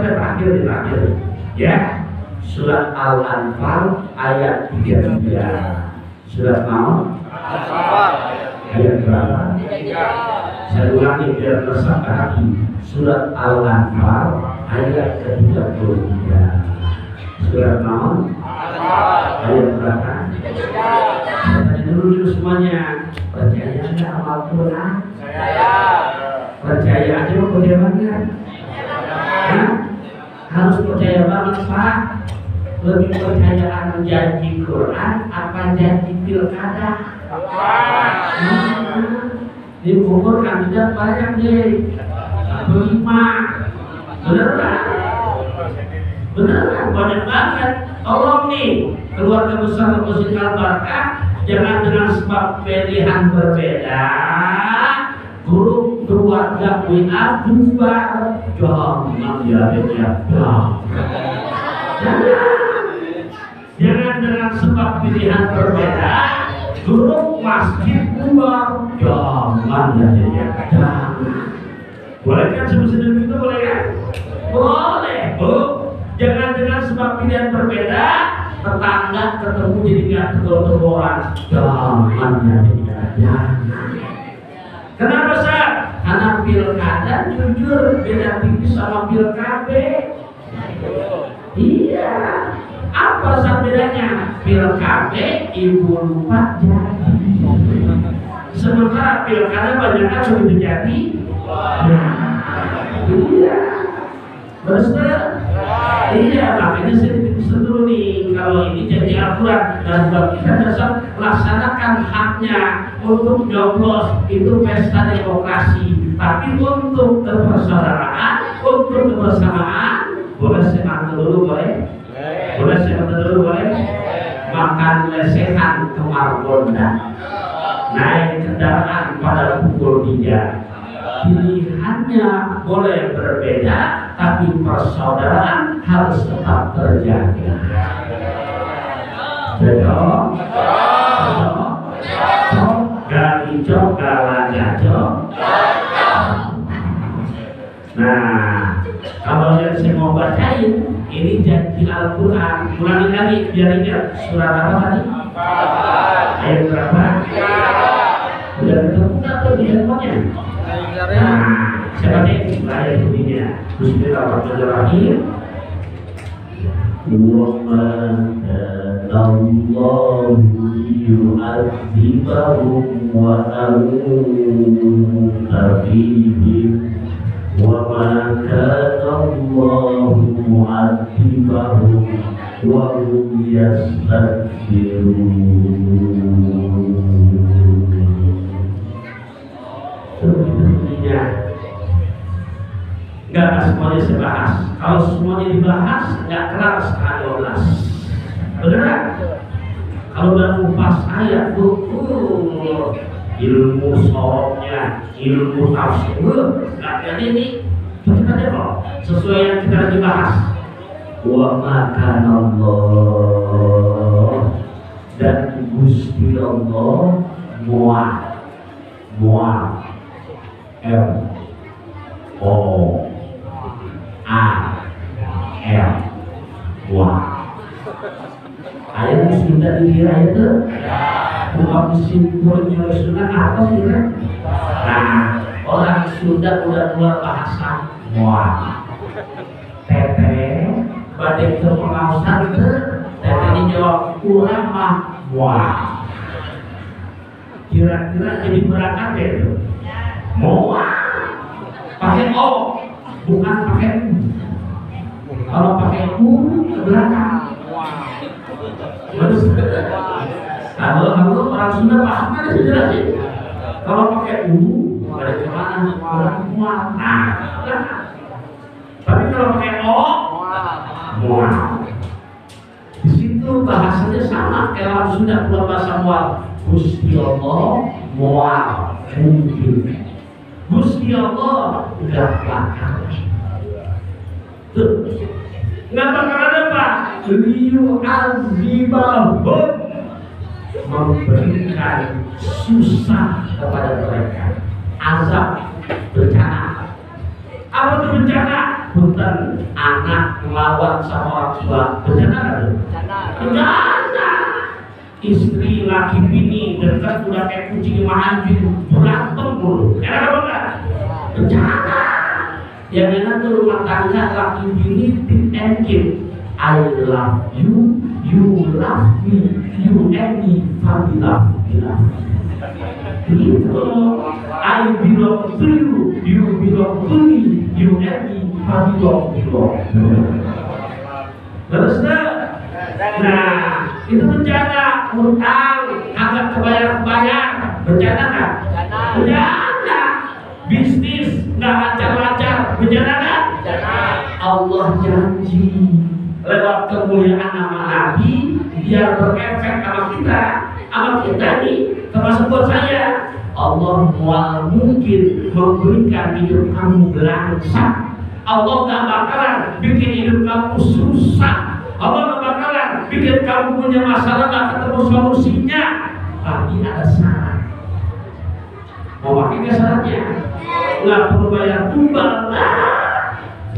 ya. Surat Al-Anfal ayat 33. Surat Al-Anfal ayat berapa? Saya ulangi biar resap ke hati. Surat Al-Anfal ayat ke-33. Surat Al-Anfal ayat berapa? Saya tanya dulu semuanya. Percaya nggak sama Al-Quran? Percaya aja mau bagaimana? Harus percaya banget Pak. Lebih percayaan janji Quran apa janji pilkada? Di Bogor kandidat banyak deh, 5. Beneran banyak banget. Tolong nih keluarga besar Masjid Al-Barkah, jangan dengan sebab pilihan berbeda grup keluarga WA bubar. Jangan dengan sebab pilihan berbeda grup masjid bubar. Jangan. Boleh kan sebesar itu, boleh kan? Boleh, Bu. Jangan dengan sebab pilihan berbeda tetangga ketemu jadi nggak tegur-teguran. Jangan. Kenapa Sah? Karena pilkada jujur beda tipis sama pilkada. Iya. Apa Sah bedanya? Pilkada ibu lupa jadi. Sementara pilkada banyak kan sudah jadi. Iya. Betul. Iya, makanya saya ditulis dulu nih, kalau ini jadi aturan dan buat kita dasar laksanakan haknya untuk nyoblos, itu pesta demokrasi. Tapi untuk kepersaudaraan, untuk kebersamaan, boleh saya ambil dulu, boleh? Boleh saya ambil dulu, boleh? Makan lesehan ke Margonda, naik kendaraan pada pukul 3. Pilihannya boleh berbeda, tapi persaudaraan harus tetap terjaga. Cocok? Gak hijau, gak laga. Nah, kalau yang saya mau bacain, ini janji Al-Quran. Ulangi lagi, biar ingat. Surat apa tadi? Ayat berapa? Udah ketemu atau di handphonenya? Nah, saya baca ayat bunyinya. Bismillahirrahmanirrahim. Wa ma kana Allahu yu'adzibahum wa anta fihim wa ma kana Allahu mu'adzibahum wa hum yastaghfirun. Enggak semuanya saya bahas. Kalau semuanya dibahas, enggak kelar setengah 12. Beneran? Kalau udah kupas ayat tuh, ilmu sorobnya, ilmu tafsir. Nggak jadi ini kita deh sesuai yang kita lagi bahas. Wa makan Allah dan Gusti Allah muat M O A L muat. Ayat sudah dikira itu bukan simpulnya sudah apa sih kan? Nah, orang Sunda udah keluar bahasa muat. Teteh badai ke pengawasan itu teteh dijawab kurang mah muat. Kira-kira jadi berangkat ya itu muat pakai O bukan pakai U. Kalau pakai U ke belakang. Kalau orang Sunda paham kan dijelasin. Kalau pakai U balik kemana? Orang muat. Nah, tapi kalau pakai O muat. Di situ bahasanya sama kayak orang Sunda keluar bahasa muat. Gusti Allah muat mungkin. Gusti Allah udah belakang. Tuh, nggak bakal ada Pak. Liu azibahum, memberikan susah kepada mereka. Azab, bencana. Apa itu bencana? Bukan anak melawan sama orang tua. Bencana kan? Bencana. Istri, laki, bini dekat udah kayak kucing sama anjing berantem mulu. Enak apa enggak? Bencana. Yang enak tuh rumah tangga laki bini tip and keep. I love you, you love me, you and me, we love. Gitu. I belong to you, you belong to me, you and me, we belong. Terus nah, itu bencana, utang, agak kebayar, bencana kan? Bencana. Bisnis nggak lancar, bencana kan? Allah janji lewat kemuliaan nama Nabi biar berefek sama kita nih, termasuk buat saya. Allah mual mungkin memberikan hidup kamu belangsak. Allah nggak bakalan bikin hidup kamu susah. Allah nggak bakalan bikin kamu punya masalah nggak ketemu solusinya. Tapi ada syarat. Mau pakai nggak syaratnya? Nggak perlu bayar tumbal,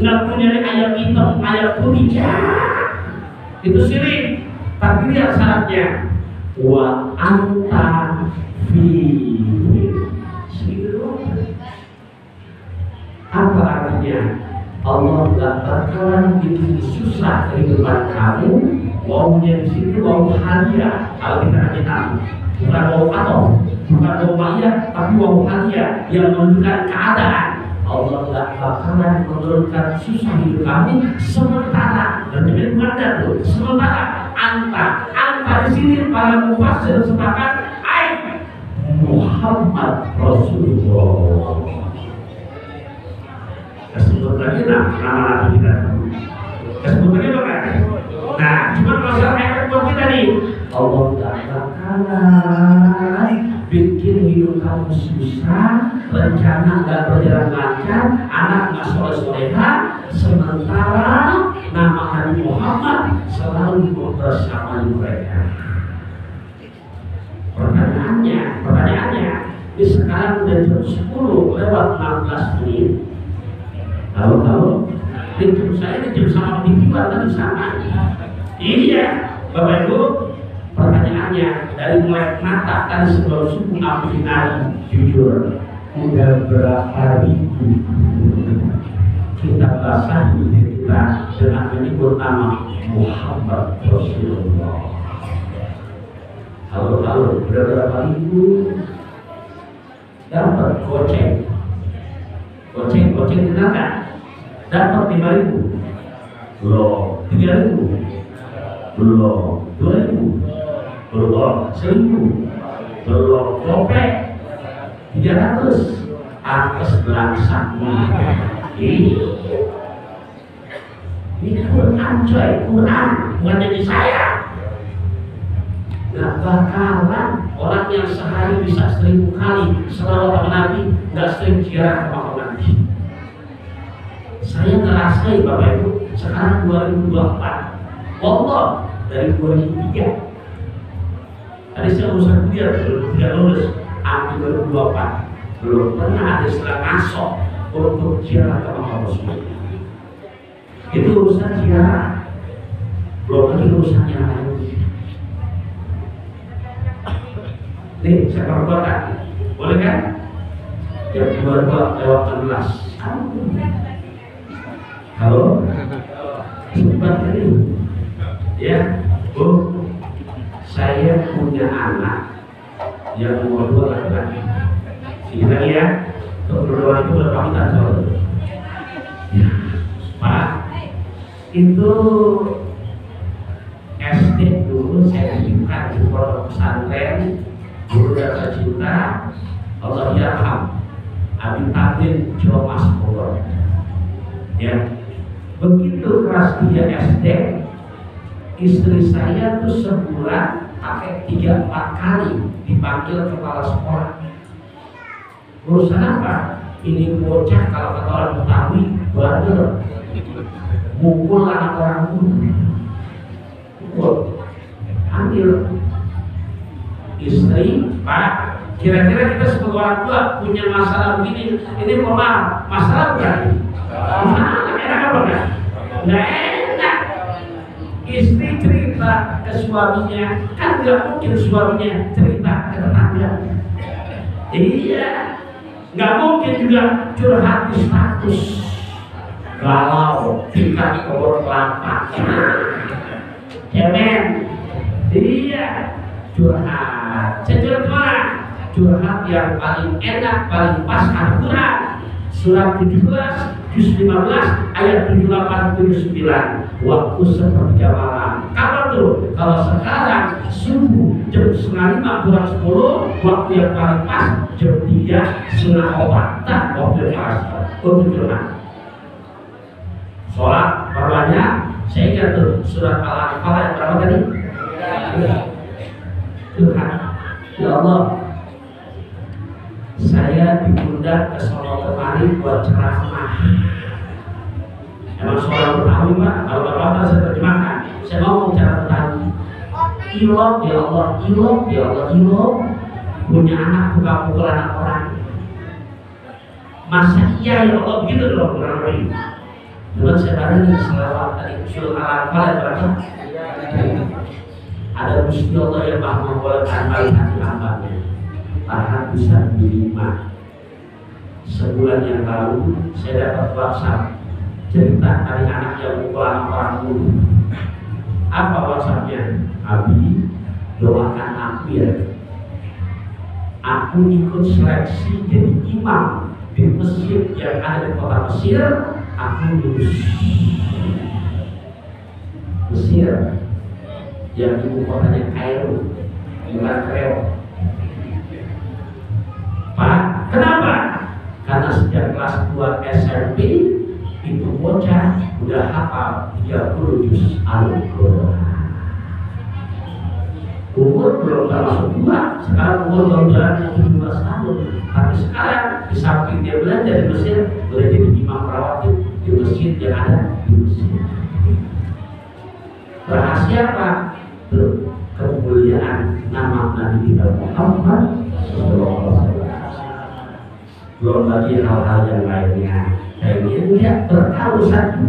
nggak punya ayam hitam, ayam putih, itu syirik. Tapi lihat syaratnya. Wa anta fihi. Apa artinya? Allah gak bakalan bikin susah kehidupan kamu. Wawunya di situ wawu hadiah. Kalau kita aja tahu, bukan wawu atau bukan wawu maya, tapi wawu hadiah yang menunjukkan keadaan. Allah gak bakalan menurunkan susah hidup kamu sementara. Dan jadi bukan tuh sementara. Anta di sini para mufassir sepakat Muhammad Rasulullah. Kesebut lagi nama Nabi kita. Kesebut lagi apa kan? Nah, cuma masalah efek buat kita nih. Allah tak bakalan bikin hidup kamu susah, rencana gak berjalan lancar, anak gak soleh-soleha, sementara nama Nabi Muhammad selalu bersama mereka. Pertanyaannya, di sekarang udah jam 10 lewat 16 menit. Tahu jam saya ini jam sama TV tadi sama. Iya, Bapak Ibu. Pertanyaannya, dari mulai mata tadi sebelum subuh sampai hari jujur udah berapa ribu kita bahasan diri kita dengan menyebut nama Muhammad Rasulullah. Halo, udah berapa ribu dapat goceng tindakan dapat 5.000 belum, 3.000 belum, 2.000 belum, 1.000 belum, copet 300 atas belangsak. Ini Quran coy, Quran bukan jadi saya. Gak bakalan Orang yang sehari bisa 1000 kali selawat sama Nabi, nggak sering ziarah ke makam Nabi. Saya ngerasain Bapak Ibu, sekarang 2024, Allah dari 2003. Tadi saya urusan kuliah belum tidak lulus, sampai 2024 belum pernah ada istilah masuk untuk ziarah ke makam Rasul. Itu urusan ziarah, belum lagi urusan yang lain. Nih, saya perbuatan, boleh kan? Jam 22:16. Halo? Sempat tadi? Ya, Bu, saya punya anak yang umur 2 laki-laki. Sekali ya, untuk berdua itu berpamitan soal itu. Ya, Pak, itu SD dulu saya dibuka di pondok pesantren Guru Dasar Cinta Allah Yarham Abi Tatin Jawa Mas Bogor. Ya, begitu kelas 3 SD, istri saya tuh sebulan pakai 3-4 kali dipanggil kepala sekolah. Urusan apa? Ini bocah kalau kata orang Betawi bandel, mukul anak orang dulu. Ambil istri, Pak, kira-kira kita sebagai orang tua punya masalah begini, ini masalah bukan? Enak apa enggak? Nggak enak. Istri cerita ke suaminya, kan nggak mungkin suaminya cerita ke tetangga. Iya, nggak mungkin juga curhat di status. Galau, tingkat kebun kelapa. Cemen, iya, curhat. Curhat mana? Curhat yang paling enak, paling pas Al-Quran. Surat 17, juz 15, ayat 78-79. Waktu sepertiga malam. Kapan tuh? Kalau sekarang subuh jam 4:30 kurang 10, waktu yang paling pas jam 3:30. Tak waktu yang pas untuk curhat. Sholat perbanyak. Saya ingat tuh surat Al-Anfal yang berapa tadi? Tuhan, ya Allah, saya diundang ke Solo kemari buat ceramah. Emang seorang Betawi Pak, kalau Bapak saya terjemahkan, saya mau bicara Betawi. Ilok ya Allah, ilok ya Allah, ilok punya anak pukul anak orang. Masa iya ya Allah begitu dong kurang lebih. Dulu saya barengin selawat tadi surah Al-Anfal yang berapa? Ada Gusti Allah yang maha membolehkan baik hati hambanya. Tahan bisa diterima. Sebulan yang lalu saya dapat WhatsApp cerita dari anak yang mukul anak orang dulu. Apa WhatsAppnya? Abi, doakan aku ya. Aku ikut seleksi jadi imam di masjid yang ada di kota Mesir. Aku lulus. Mesir yang ibu kotanya Kairo, bukan Kairo. Pak, kenapa? Karena sejak kelas 2 SMP itu bocah udah hafal 30 juz Al-Quran. Umur belum termasuk tua, sekarang umur baru jalan 17 tahun. Tapi sekarang di samping dia belajar di Mesir, boleh jadi imam rawatib di masjid yang ada di Mesir. Rahasia apa? Kemuliaan nama Nabi kita Muhammad SAW. Belum lagi hal-hal yang lainnya. Kayaknya dia berurusan.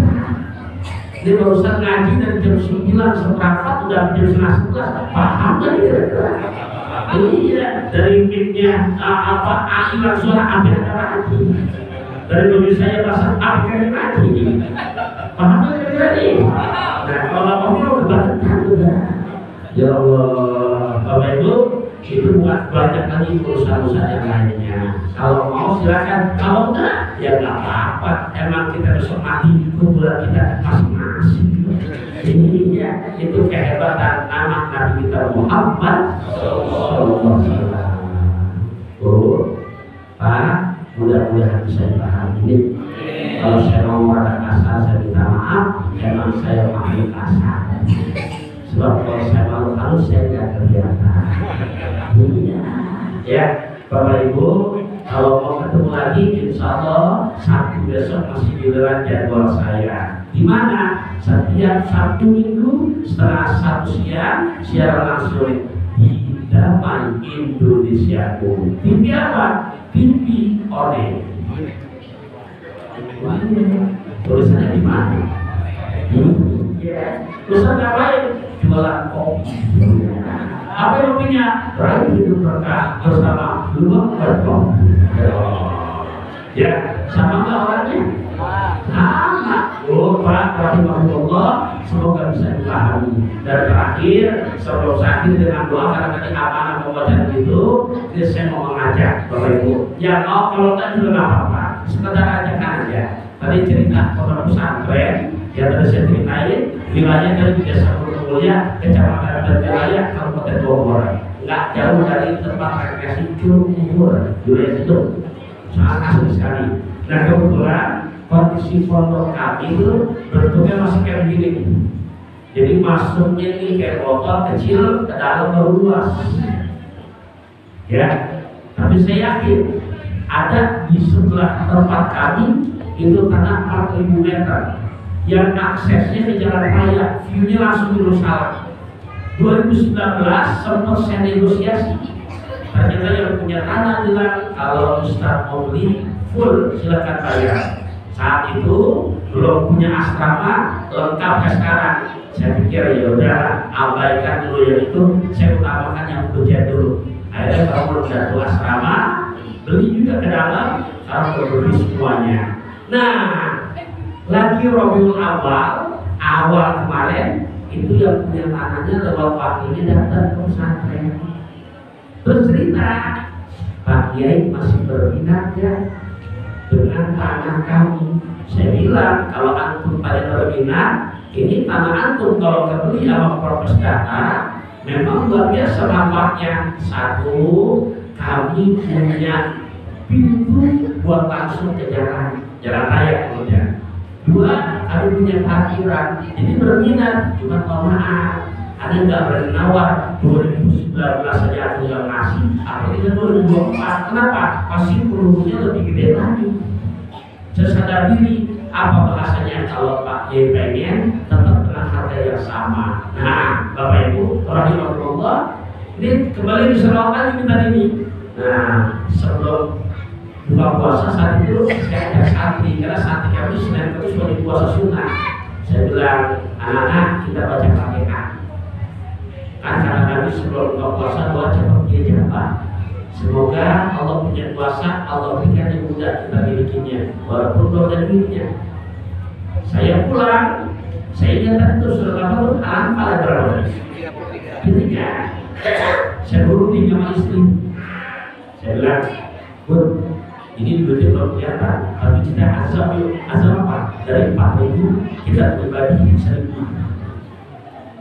Dia berurusan ngaji dari jam 9 seperempat udah jam 10:30. Paham gak dia? Iya, dari miknya apa ailan suara apa ada lagi. Dari bagi saya bahasa apa lagi. Paham gak dia? Nah, kalau kamu kebangetan udah. Ya Allah, Bapak Ibu, itu bukan banyak lagi urusan-urusan yang lainnya. Kalau mau silakan, kalau enggak, ya nggak apa-apa. Emang kita besok mati kumpulan kita masing-masing. Ini ya, itu kehebatan nama Nabi kita Muhammad SAW. Oh, Pak, mudah-mudahan bisa dipahami. Kalau saya mau ada kasar, saya minta maaf. Emang saya maafin kasar. Sebab kalau saya malu halus saya tidak kelihatan. Ya, Bapak Ibu, kalau mau ketemu lagi, insya Allah Sabtu besok masih giliran jadwal saya. Di mana? Setiap Sabtu Minggu setengah 1 siang siaran langsung di Damai Indonesia. TV apa? TV One. Tulisannya di mana? Tulisan ngapain? Jualan kopi. Apa yang punya? Raih hidup berkah bersama Luang Berkong. Ya, sama nggak orangnya? Sama. Pak rahimahullah, semoga bisa dipahami. Dan terakhir, sebelum sakit dengan doa karena tadi amanah pembacaan itu, ini saya mau mengajak Bapak Ibu. Ya kalau tak juga nggak apa-apa, sekedar ajakan aja. Tadi cerita pondok pesantren, ya tadi saya ceritain, wilayahnya dari Desa Purwomulia, Kecamatan dan wilayah Kabupaten Bogor. Nggak jauh dari tempat rekreasi Curug Bubur, wilayah itu sangat asli sekali. Nah kebetulan kondisi pondok kami itu bentuknya masih kayak begini. Jadi masuknya ini kayak botol kecil, ke dalam baru luas. Ya, tapi saya yakin ada di sebelah tempat kami itu tanah 4.000 meter yang aksesnya di jalan raya, view-nya langsung di Nusa. 2019 sempat saya negosiasi. Ternyata yang punya tanah bilang kalau Ustaz mau beli full silakan bayar. Saat itu belum punya asrama lengkap sekarang. Saya pikir ya udah abaikan dulu yang itu, saya utamakan yang hujan dulu. Akhirnya kalau udah tuh asrama, beli juga ke dalam, kalau berbeli semuanya. Nah, lagi Rabiul awal kemarin itu yang punya tanahnya lewat wakilnya datang ke pesantren. Terus cerita, Pak Kiai masih berminat ya dengan tanah kami. Saya bilang kalau antum pada berminat, ini tanah antum kalau kebeli sama Propes Data memang luar biasa manfaatnya. Satu, kami punya pintu buat langsung ke jalan raya kemudian. Dua, kami punya parkiran. Jadi berminat, cuma mohon maaf, ada nggak berani nawar 2019 saja aku nggak ngasih, apalagi 2024. Kenapa? Pasti pelurunya lebih gede lagi. Saya sadar diri, apa bahasanya kalau Pak Kiai pengen tetap dengan harga yang sama. Nah, Bapak Ibu, rahimahullah, ini kembali diserahkan ini tadi ini. Nah, sebelum buka puasa saat itu saya ada santri, karena santri kami Senin Kamis sebagai puasa sunnah. Saya bilang, anak-anak kita baca Fatihah. Kan karena kami sebelum buka puasa doa cepat dia Pak. Semoga Allah punya kuasa, Allah berikan yang mudah kita milikinya, walaupun doa dan duitnya. Saya pulang, saya ingat itu sudah lama pada berapa? Ketiga, saya berunding sama istri. Saya bilang, Bun, ini duitnya belum kelihatan, tapi kita azam yuk. Azam apa? Dari 4.000 kita pribadi 1.000.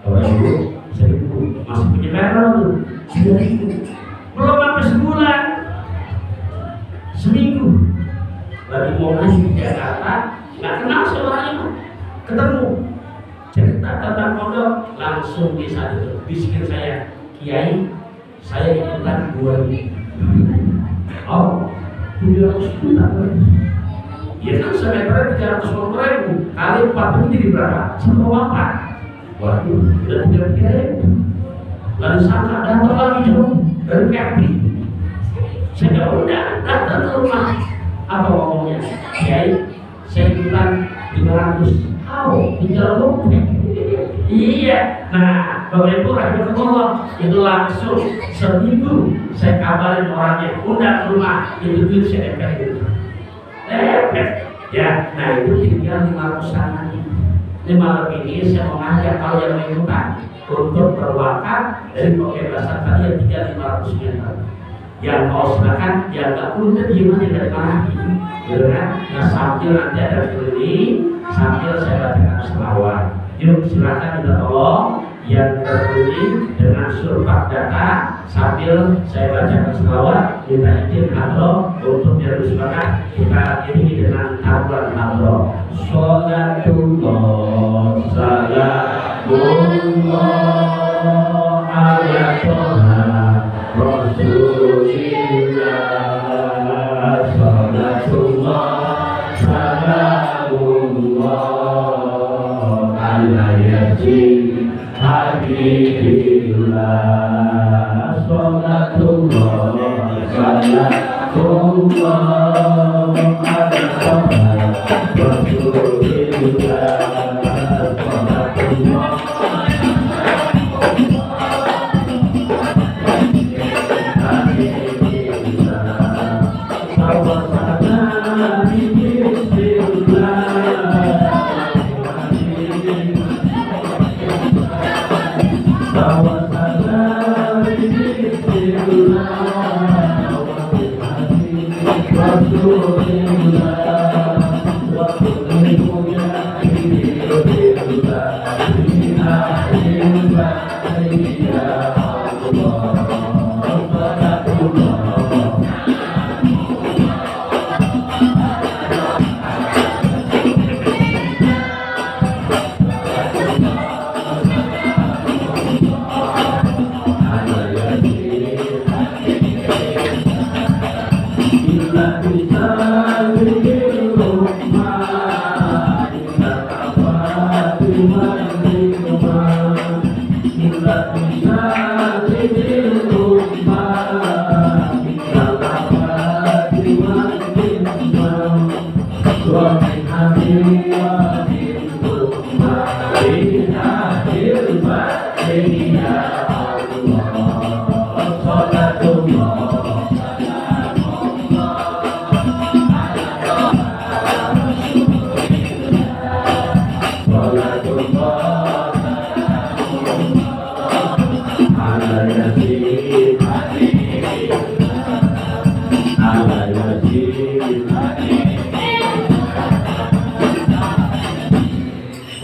Kalau ibu 1.000 masih punya merah tuh 3.000. Belum sampai sebulan, seminggu lagi mau ngaji di Jakarta, nggak kenal seorangnya, ketemu cerita tentang pondok, langsung di saat itu bisikin saya, Kiai, saya ikutan 2.000. Oh, 700 juta. Ya kan semeternya 350.000 kali 4.000 jadi berapa? 1,4. Waduh, udah 3.000. Lalu sangka datang lagi dong dari Kepri. Saya udah datang ke rumah. Apa ngomongnya? Kiai, saya ikutan 500. Tinggal lupek. Iya. Nah, Bapak Ibu rahimahullah, itu langsung seminggu saya kabarin orangnya, undang ke rumah, itu duit saya itu. Ya, nah itu tinggal 500-an lagi. 5 lebih ini saya mau ngajak kalau yang ikutan untuk berwakaf dari pembebasan tadi yang 3.500 meter. Yang mau silakan, yang nggak punya diem aja dari mana, gitu kan? Nah sambil nanti ada keliling, sambil saya bacakan selawat. Yuk silakan minta tolong yang terkeliling dengan surpat data sambil saya bacakan selawat. Minta izin hadroh untuk biar semangat kita ini dengan tablan hadroh. Sholatullah salamullah ala Tuhan Rasulillah. ala yasin habibillah sholatullah salatullah ala rasulillah sholatullah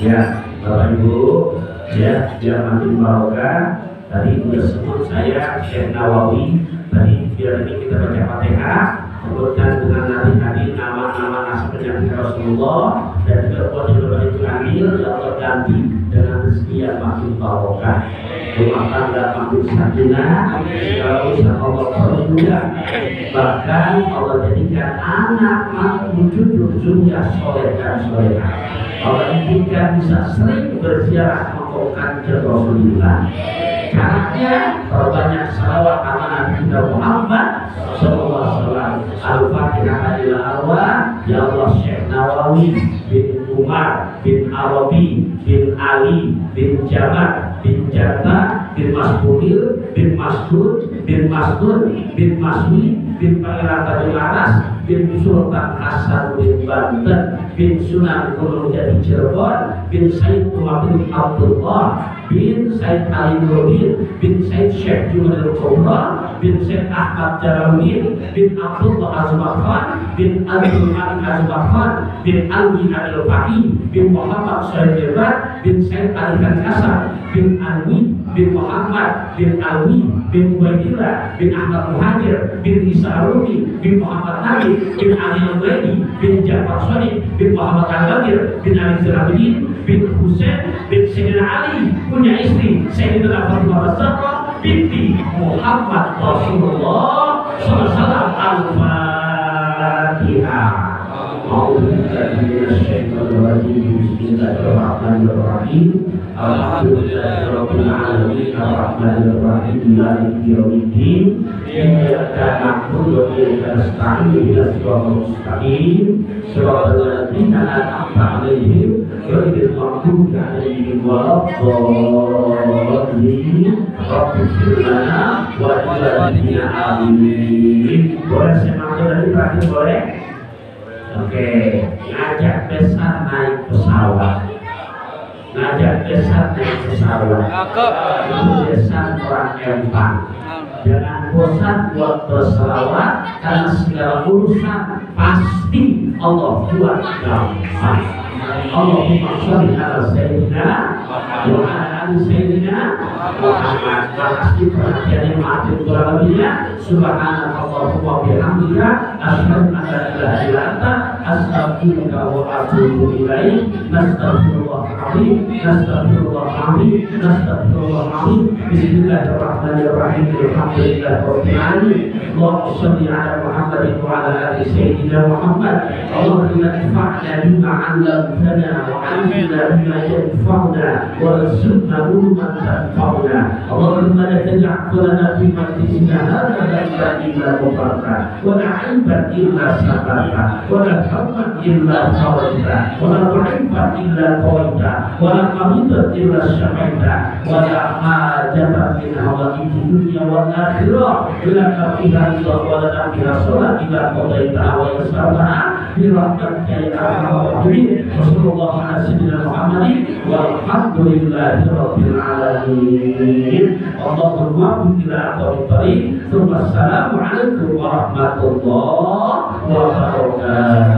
ya Bapak Ibu ya biar makin barokah. Tadi sudah sebut saya Syekh Nawawi. Tadi biar ini kita baca Fatihah, sebutkan dengan nabi-nabi nama-nama nasabnya Rasulullah, dan juga buat juga itu ambil ya Allah ganti dengan rezeki yang makin barokah, rumah tangga makin sakinah, segala usaha Allah permudah, bahkan Allah jadikan anak makin cucu yang soleh dan solehah. Allah jadikan bisa sering berziarah mengkokan ke Rasulullah. Caranya perbanyak salawat kepada Nabi Muhammad sallallahu alaihi wasallam. Al-Fatihah ila arwah ya Allah Syekh Nawawi bin Umar bin Arabi bin Ali bin Jamal bin Jata bin Masbudil bin Masdud bin Masdud bin Maswi bin Pangeran Tanjung Aras bin Sultan Hasan bin Banten bin Sunan Gunung Jati Cirebon bin Said Umar bin Abdullah bin Said Ali Nurdin bin Said Syekh Jumadil Kubra bin Said Ahmad Jalaluddin bin Abdullah Azmakhan bin Abdul Malik Azmakhan bin Alwi Adil Faqih bin Muhammad Syaibat bin Said Ali Kansasar bin Alwi bin Muhammad bin Alwi bin Ubaidillah bin Ahmad Muhajir bin Isa Arumi bin Muhammad Nabi bin Ali Al-Ghadi bin Jafar Sadiq bin Muhammad Al-Bagir bin Ali Zirabidin bin Husain bin Sayyidina Ali punya istri Sayyidina Fatimah Zahra binti Muhammad Rasulullah SAW. Al-Fatihah. Bismillahirrahmanirrahim. Alhamdulillahirabbil alamin arrahmanirrahim maliki yaumiddin. Iyyaka na'budu wa iyyaka nasta'in ihdinas siratal mustaqim siratal ladzina an'amta 'alaihim ghairil maghdubi 'alaihim waladdallin. Rabbighfir lana wa lil amin. Boleh saya masuk dari terakhir boleh? Oke, ngajak besar naik pesawat. Ngajak besar naik pesawat. Itu besar orang empang. Jangan bosan buat berselawat, karena segala urusan pasti Allah buat gampang. Allahumma sholli ala sayyidina Muhammad. ali sayyidina Muhammad. Makasih perhatian yang maafin kurang lebihnya. Subhanallahumma wa bihamdika asyhadu an la ilaha illa anta astaghfiruka wa atubu ilaik. Nastaghfirullahaladzim, nastaghfirullahaladzim, nastaghfirullahaladzim. Bismillahirrahmanirrahim. Alhamdulillahirabbil alamin. Allahumma shalli ala Muhammadin wa ala ali sayyidina Muhammad. Allahumma anfa'na bima 'allamtana wa 'allimna bima yanfa'una warzuqna ilman tanfa'una. Allahumma la taj'al lana fi majlisina hadha dhanban illa ghafarta wa la 'ayban illa satarta wa la hamman illa farajta wa la dhaiban illa qawaita wa la maridan illa syafaita wa la hajatan min hawaij dunya wal akhirah laka fiha ridha wa lana fiha salat ila qadaita wa yasarna bi rahmatika ya arhamar rahimin. Wassallallahu ala sayyidina Muhammadin walhamdulillahi rabbil alamin. Allahumma ila aqwamit thariq. Assalamu alaikum warahmatullahi wabarakatuh.